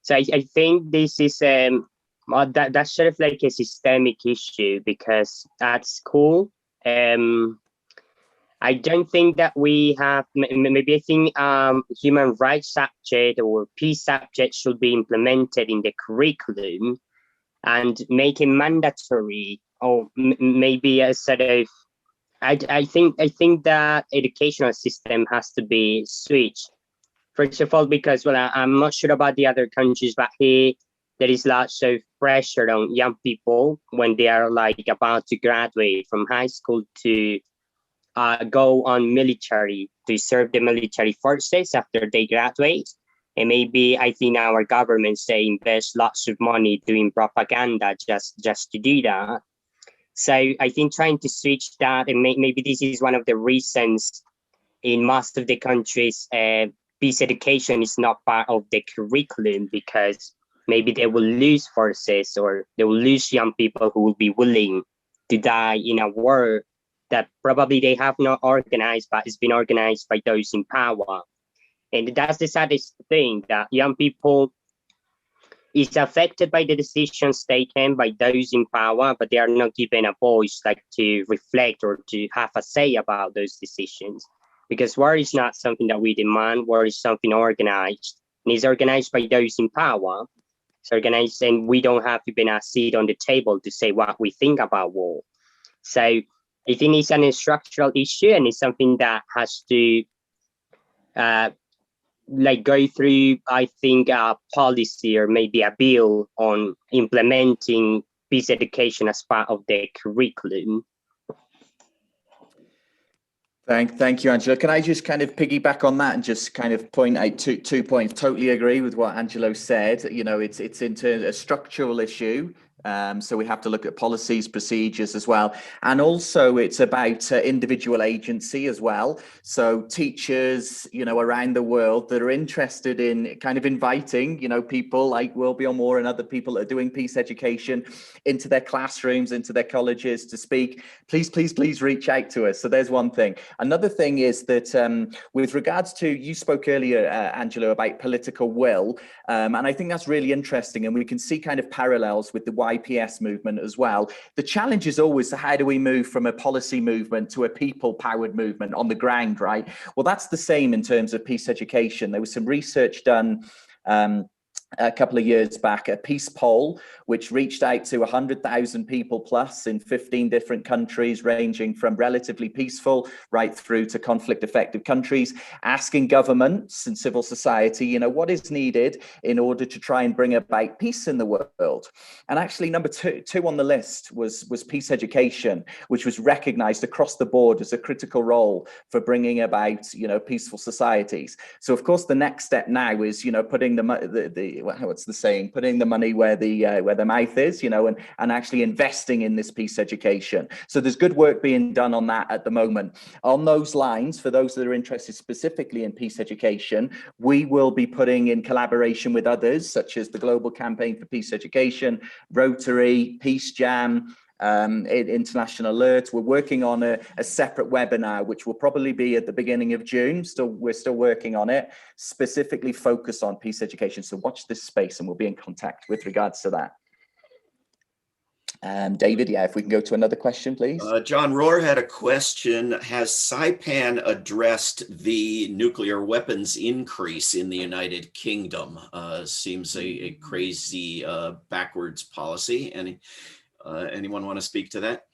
So I think this is that's sort of like a systemic issue, because at school, I don't think that we have, maybe I think human rights subject or peace subject should be implemented in the curriculum and make it mandatory, or maybe a sort of, I think that educational system has to be switched. First of all, because, well, I'm not sure about the other countries, but here there is lots of pressure on young people when they are like about to graduate from high school to go on military, to serve the military forces after they graduate. And maybe I think our government say invest lots of money doing propaganda just to do that. So I think trying to switch that, and maybe this is one of the reasons in most of the countries, peace education is not part of the curriculum, because maybe they will lose forces, or they will lose young people who will be willing to die in a war that probably they have not organized, but it's been organized by those in power. And that's the saddest thing, that young people is affected by the decisions taken by those in power, but they are not given a voice like to reflect or to have a say about those decisions. Because war is not something that we demand, war is something organized, and it's organized by those in power. It's organized, and we don't have even a seat on the table to say what we think about war. So I think it's an structural issue, and it's something that has to go through, I think, a policy or maybe a bill on implementing peace education as part of the curriculum. Thank you, Angelo. Can I just kind of piggyback on that and just kind of point out two points? Totally agree with what Angelo said. You know, it's into a structural issue. So we have to look at policies, procedures as well. And also it's about individual agency as well. So teachers, you know, around the world that are interested in kind of inviting, you know, people like WorldBeyondWar and other people that are doing peace education into their classrooms, into their colleges to speak, please reach out to us. So there's one thing. Another thing is that with regards to, you spoke earlier, Angelo, about political will. And I think that's really interesting. And we can see kind of parallels with the YPS movement as well. The challenge is always, how do we move from a policy movement to a people-powered movement on the ground, right? Well, that's the same in terms of peace education. There was some research done a couple of years back, a peace poll, which reached out to 100,000 people plus in 15 different countries, ranging from relatively peaceful right through to conflict affected countries, asking governments and civil society, you know, what is needed in order to try and bring about peace in the world. And actually number two on the list was peace education, which was recognized across the board as a critical role for bringing about, you know, peaceful societies. So of course the next step now is, you know, putting what's the saying, putting the money where the mouth is, you know, and actually investing in this peace education. So there's good work being done on that at the moment. On those lines, for those that are interested specifically in peace education, we will be putting in collaboration with others, such as the Global Campaign for Peace Education, Rotary, Peace Jam, International Alert. We're working on a separate webinar, which will probably be at the beginning of June. We're still working on it, specifically focused on peace education. So watch this space and we'll be in contact with regards to that. David, yeah, if we can go to another question, please. John Rohr had a question. Has CYPAN addressed the nuclear weapons increase in the United Kingdom? Seems a crazy backwards policy. Anyone want to speak to that?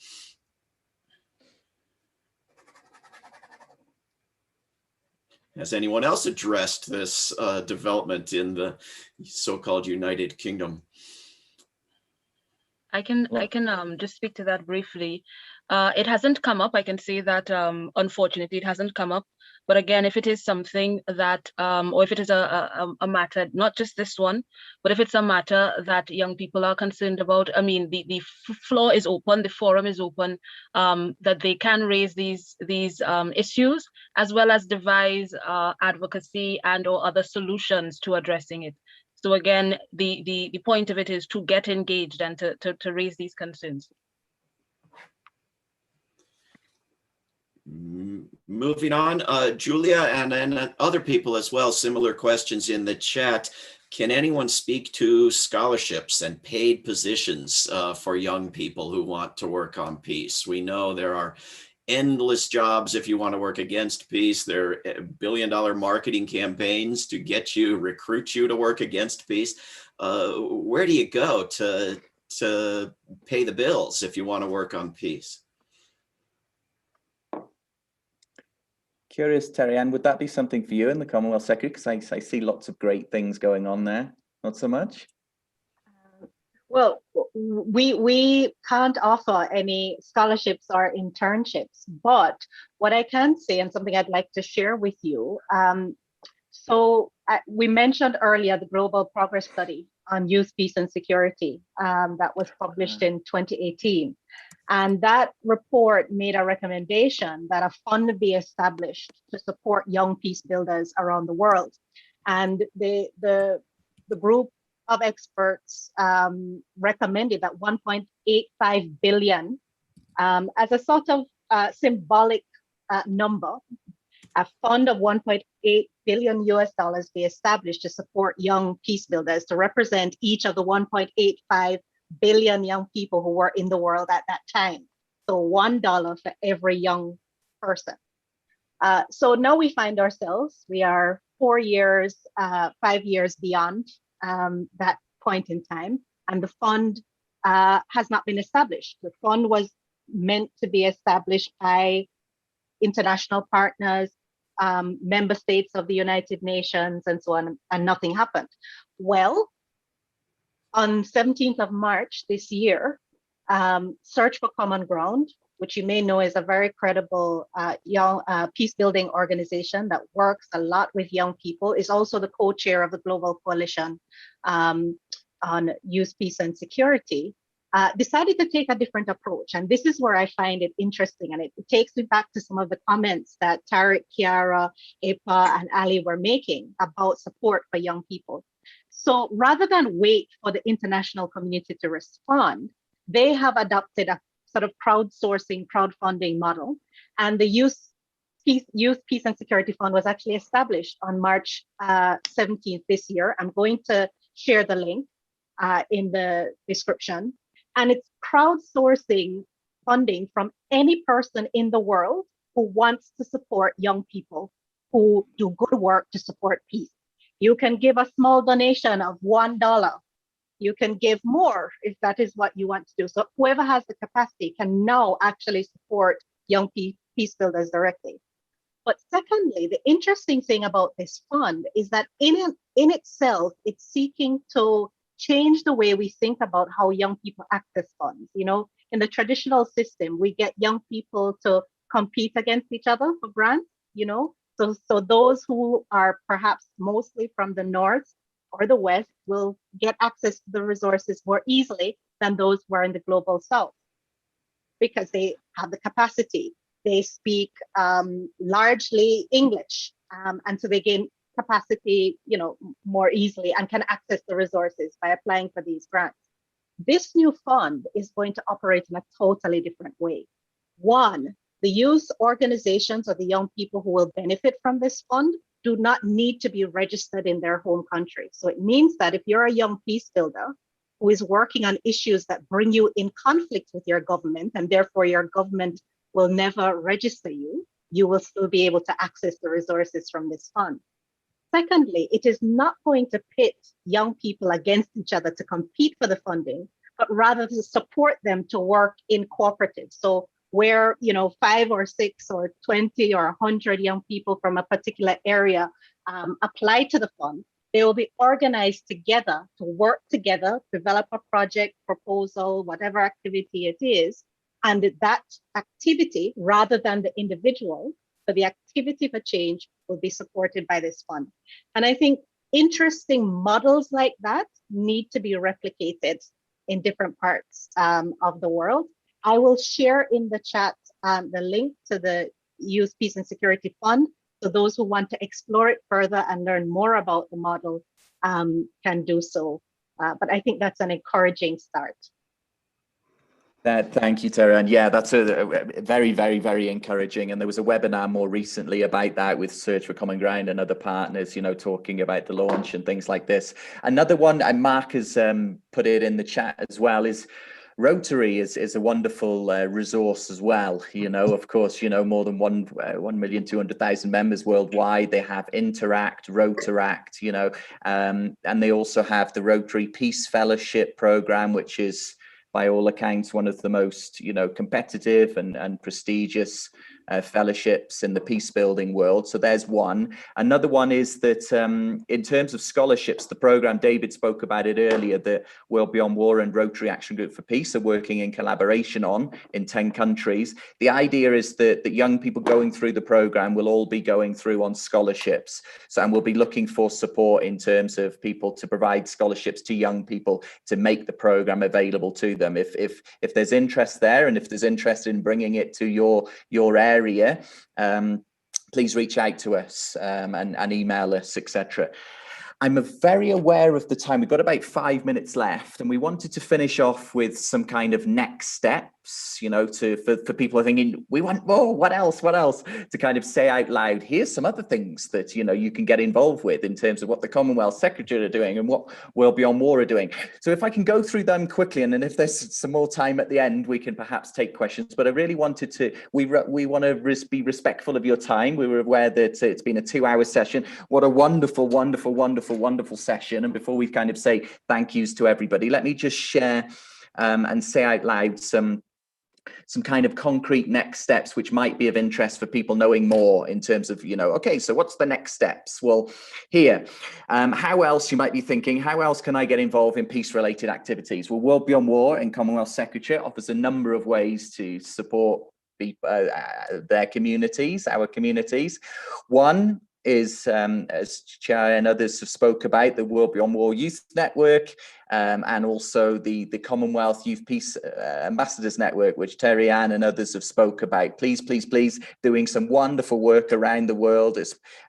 Has anyone else addressed this development in the so-called United Kingdom? I can just speak to that briefly. It hasn't come up. I can say that unfortunately it hasn't come up. But again, if it is something that, or if it is a matter, not just this one, but if it's a matter that young people are concerned about, I mean, the floor is open, the forum is open, that they can raise these issues, as well as devise advocacy and or other solutions to addressing it. So again, the point of it is to get engaged and to raise these concerns. Moving on, Julia, and then other people as well, similar questions in the chat. Can anyone speak to scholarships and paid positions for young people who want to work on peace? We know there are endless jobs if you want to work against peace. There are billion-dollar marketing campaigns to get you, recruit you to work against peace. Where do you go to pay the bills if you want to work on peace? Curious, Terry Ann, would that be something for you in the Commonwealth Secretary? Because I see lots of great things going on there. Not so much? Well, we can't offer any scholarships or internships, but what I can say, and something I'd like to share with you, we mentioned earlier the Global Progress Study on Youth, Peace and Security that was published in 2018. And that report made a recommendation that a fund be established to support young peace builders around the world. And the group of experts recommended that 1.85 billion as a sort of symbolic number, a fund of 1.8 billion US dollars be established to support young peace builders to represent each of the 1.85 billion young people who were in the world at that time. So $1 for every young person. So now we find ourselves, we are 4 years, 5 years beyond that point in time, and the fund has not been established. The fund was meant to be established by international partners, member states of the United Nations, and so on, and nothing happened. Well, on 17th of March this year, Search for Common Ground, which you may know is a very credible young peace building organization that works a lot with young people, is also the co-chair of the Global Coalition on Youth, Peace and Security, decided to take a different approach. And this is where I find it interesting. And it takes me back to some of the comments that Tarik, Kiara, Epa, and Ali were making about support for young people. So rather than wait for the international community to respond, they have adopted a sort of crowdsourcing, crowdfunding model. And the Youth, Peace and Security Fund was actually established on March 17th this year. I'm going to share the link in the description. And it's crowdsourcing funding from any person in the world who wants to support young people who do good work to support peace. You can give a small donation of $1. You can give more if that is what you want to do. So whoever has the capacity can now actually support young peace builders directly. But secondly, the interesting thing about this fund is that in itself, it's seeking to change the way we think about how young people access funds. You know, in the traditional system, we get young people to compete against each other for grants, you know. So those who are perhaps mostly from the North or the West will get access to the resources more easily than those who are in the global South, because they have the capacity. They speak largely English, and so they gain capacity, you know, more easily and can access the resources by applying for these grants. This new fund is going to operate in a totally different way. One, the youth organizations or the young people who will benefit from this fund do not need to be registered in their home country. So it means that if you're a young peace builder who is working on issues that bring you in conflict with your government, and therefore your government will never register you, you will still be able to access the resources from this fund. Secondly, it is not going to pit young people against each other to compete for the funding, but rather to support them to work in cooperatives. So where, you know, 5 or 6 or 20 or 100 young people from a particular area apply to the fund, they will be organized together to work together, develop a project, proposal, whatever activity it is. And that activity, rather than the individual, but the activity for change will be supported by this fund. And I think interesting models like that need to be replicated in different parts of the world. I will share in the chat the link to the Youth, Peace and Security Fund. So those who want to explore it further and learn more about the model can do so. But I think that's an encouraging start. Thank you, Tara. And yeah, that's a very, very, very encouraging. And there was a webinar more recently about that with Search for Common Ground and other partners, you know, talking about the launch and things like this. Another one, and Mark has put it in the chat as well, is Rotary is a wonderful resource as well. You know, of course, you know, more than 1,200,000 members worldwide. They have Interact, Rotaract, you know, and they also have the Rotary Peace Fellowship program, which is by all accounts one of the most, you know, competitive and prestigious fellowships in the peace building world. So there's one. Another one is that in terms of scholarships, the program, David spoke about it earlier, the World Beyond War and Rotary Action Group for Peace are working in collaboration on in 10 countries. The idea is that young people going through the program will all be going through on scholarships. So, and we'll be looking for support in terms of people to provide scholarships to young people to make the program available to them. If there's interest there, and if there's interest in bringing it to your area, please reach out to us and email us, etc. I'm very aware of the time. We've got about 5 minutes left, and we wanted to finish off with some kind of next steps, you know, for people are thinking, we want more, what else, to kind of say out loud, here's some other things that, you know, you can get involved with in terms of what the Commonwealth Secretariat are doing and what World Beyond War are doing. So if I can go through them quickly, and then if there's some more time at the end, we can perhaps take questions. But I really wanted to, we want to be respectful of your time. We were aware that it's been a 2-hour session. What a wonderful session. And before we kind of say thank yous to everybody, let me just share and say out loud some kind of concrete next steps which might be of interest for people knowing more in terms of, you know, okay, so what's the next steps? Well, here, how else, you might be thinking, how else can I get involved in peace-related activities? Well, World Beyond War and Commonwealth Secretariat offers a number of ways to support their communities, our communities. One is, as Chair and others have spoke about, the World Beyond War Youth Network, and also the Commonwealth Youth Peace Ambassadors Network, which Terry Ann and others have spoke about. Please, doing some wonderful work around the world.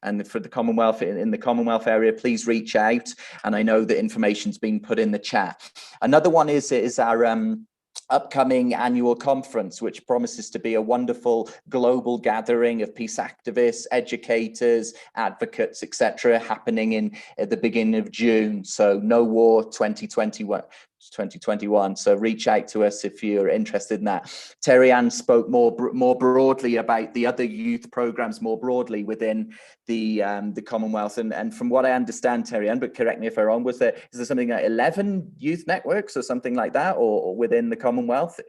And for the Commonwealth, in the Commonwealth area, please reach out. And I know that information's been put in the chat. Another one is our upcoming annual conference, which promises to be a wonderful global gathering of peace activists, educators, advocates, etc., happening at the beginning of June. So No War 2021. So reach out to us if you're interested in that. Terry Ann spoke more broadly about the other youth programs more broadly within the Commonwealth, and from what I understand, Terry Ann, but correct me if I'm wrong, is there something like 11 youth networks or something like that, or within the Commonwealth?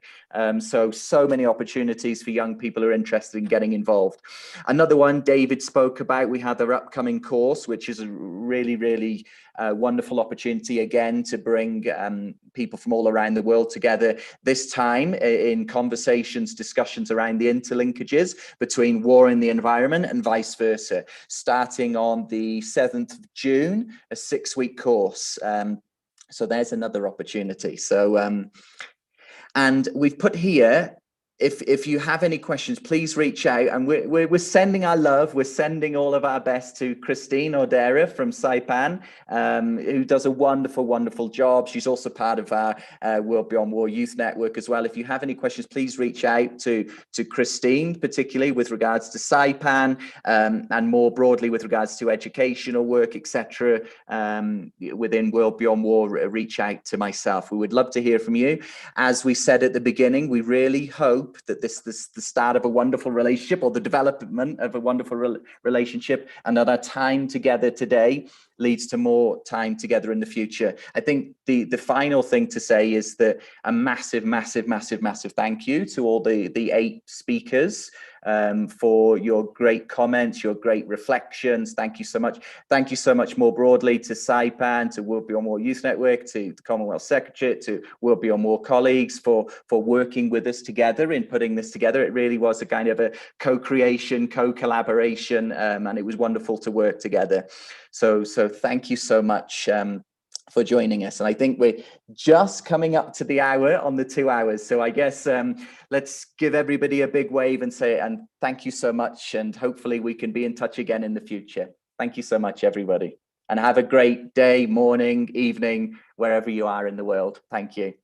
So many opportunities for young people who are interested in getting involved. Another one David spoke about, we have our upcoming course, which is a really wonderful opportunity again to bring people from all around the world together, this time in discussions around the interlinkages between war and the environment and vice versa, starting on the 7th of June, a 6-week course. So there's another opportunity. So and we've put here, if you have any questions, please reach out. And we're sending our love. We're sending all of our best to Christine Ordera from CYPAN, who does a wonderful job. She's also part of our World Beyond War Youth Network as well. If you have any questions, please reach out to Christine, particularly with regards to CYPAN, and more broadly with regards to educational work, etc. Within World Beyond War, reach out to myself. We would love to hear from you. As we said at the beginning, we really hope that this is the start of a wonderful relationship, or the development of a wonderful relationship, and that our time together today leads to more time together in the future. I think the final thing to say is that a massive thank you to all the 8 speakers for your great comments, your great reflections. Thank you so much. Thank you so much more broadly to CYPAN, to World Beyond War Youth Network, to the Commonwealth Secretariat, to World Beyond War colleagues for working with us together in putting this together. It really was a kind of a co-creation, co-collaboration, and it was wonderful to work together. So thank you so much for joining us. And I think we're just coming up to the hour on the 2 hours. So I guess let's give everybody a big wave and say, and thank you so much. And hopefully we can be in touch again in the future. Thank you so much, everybody. And have a great day, morning, evening, wherever you are in the world. Thank you.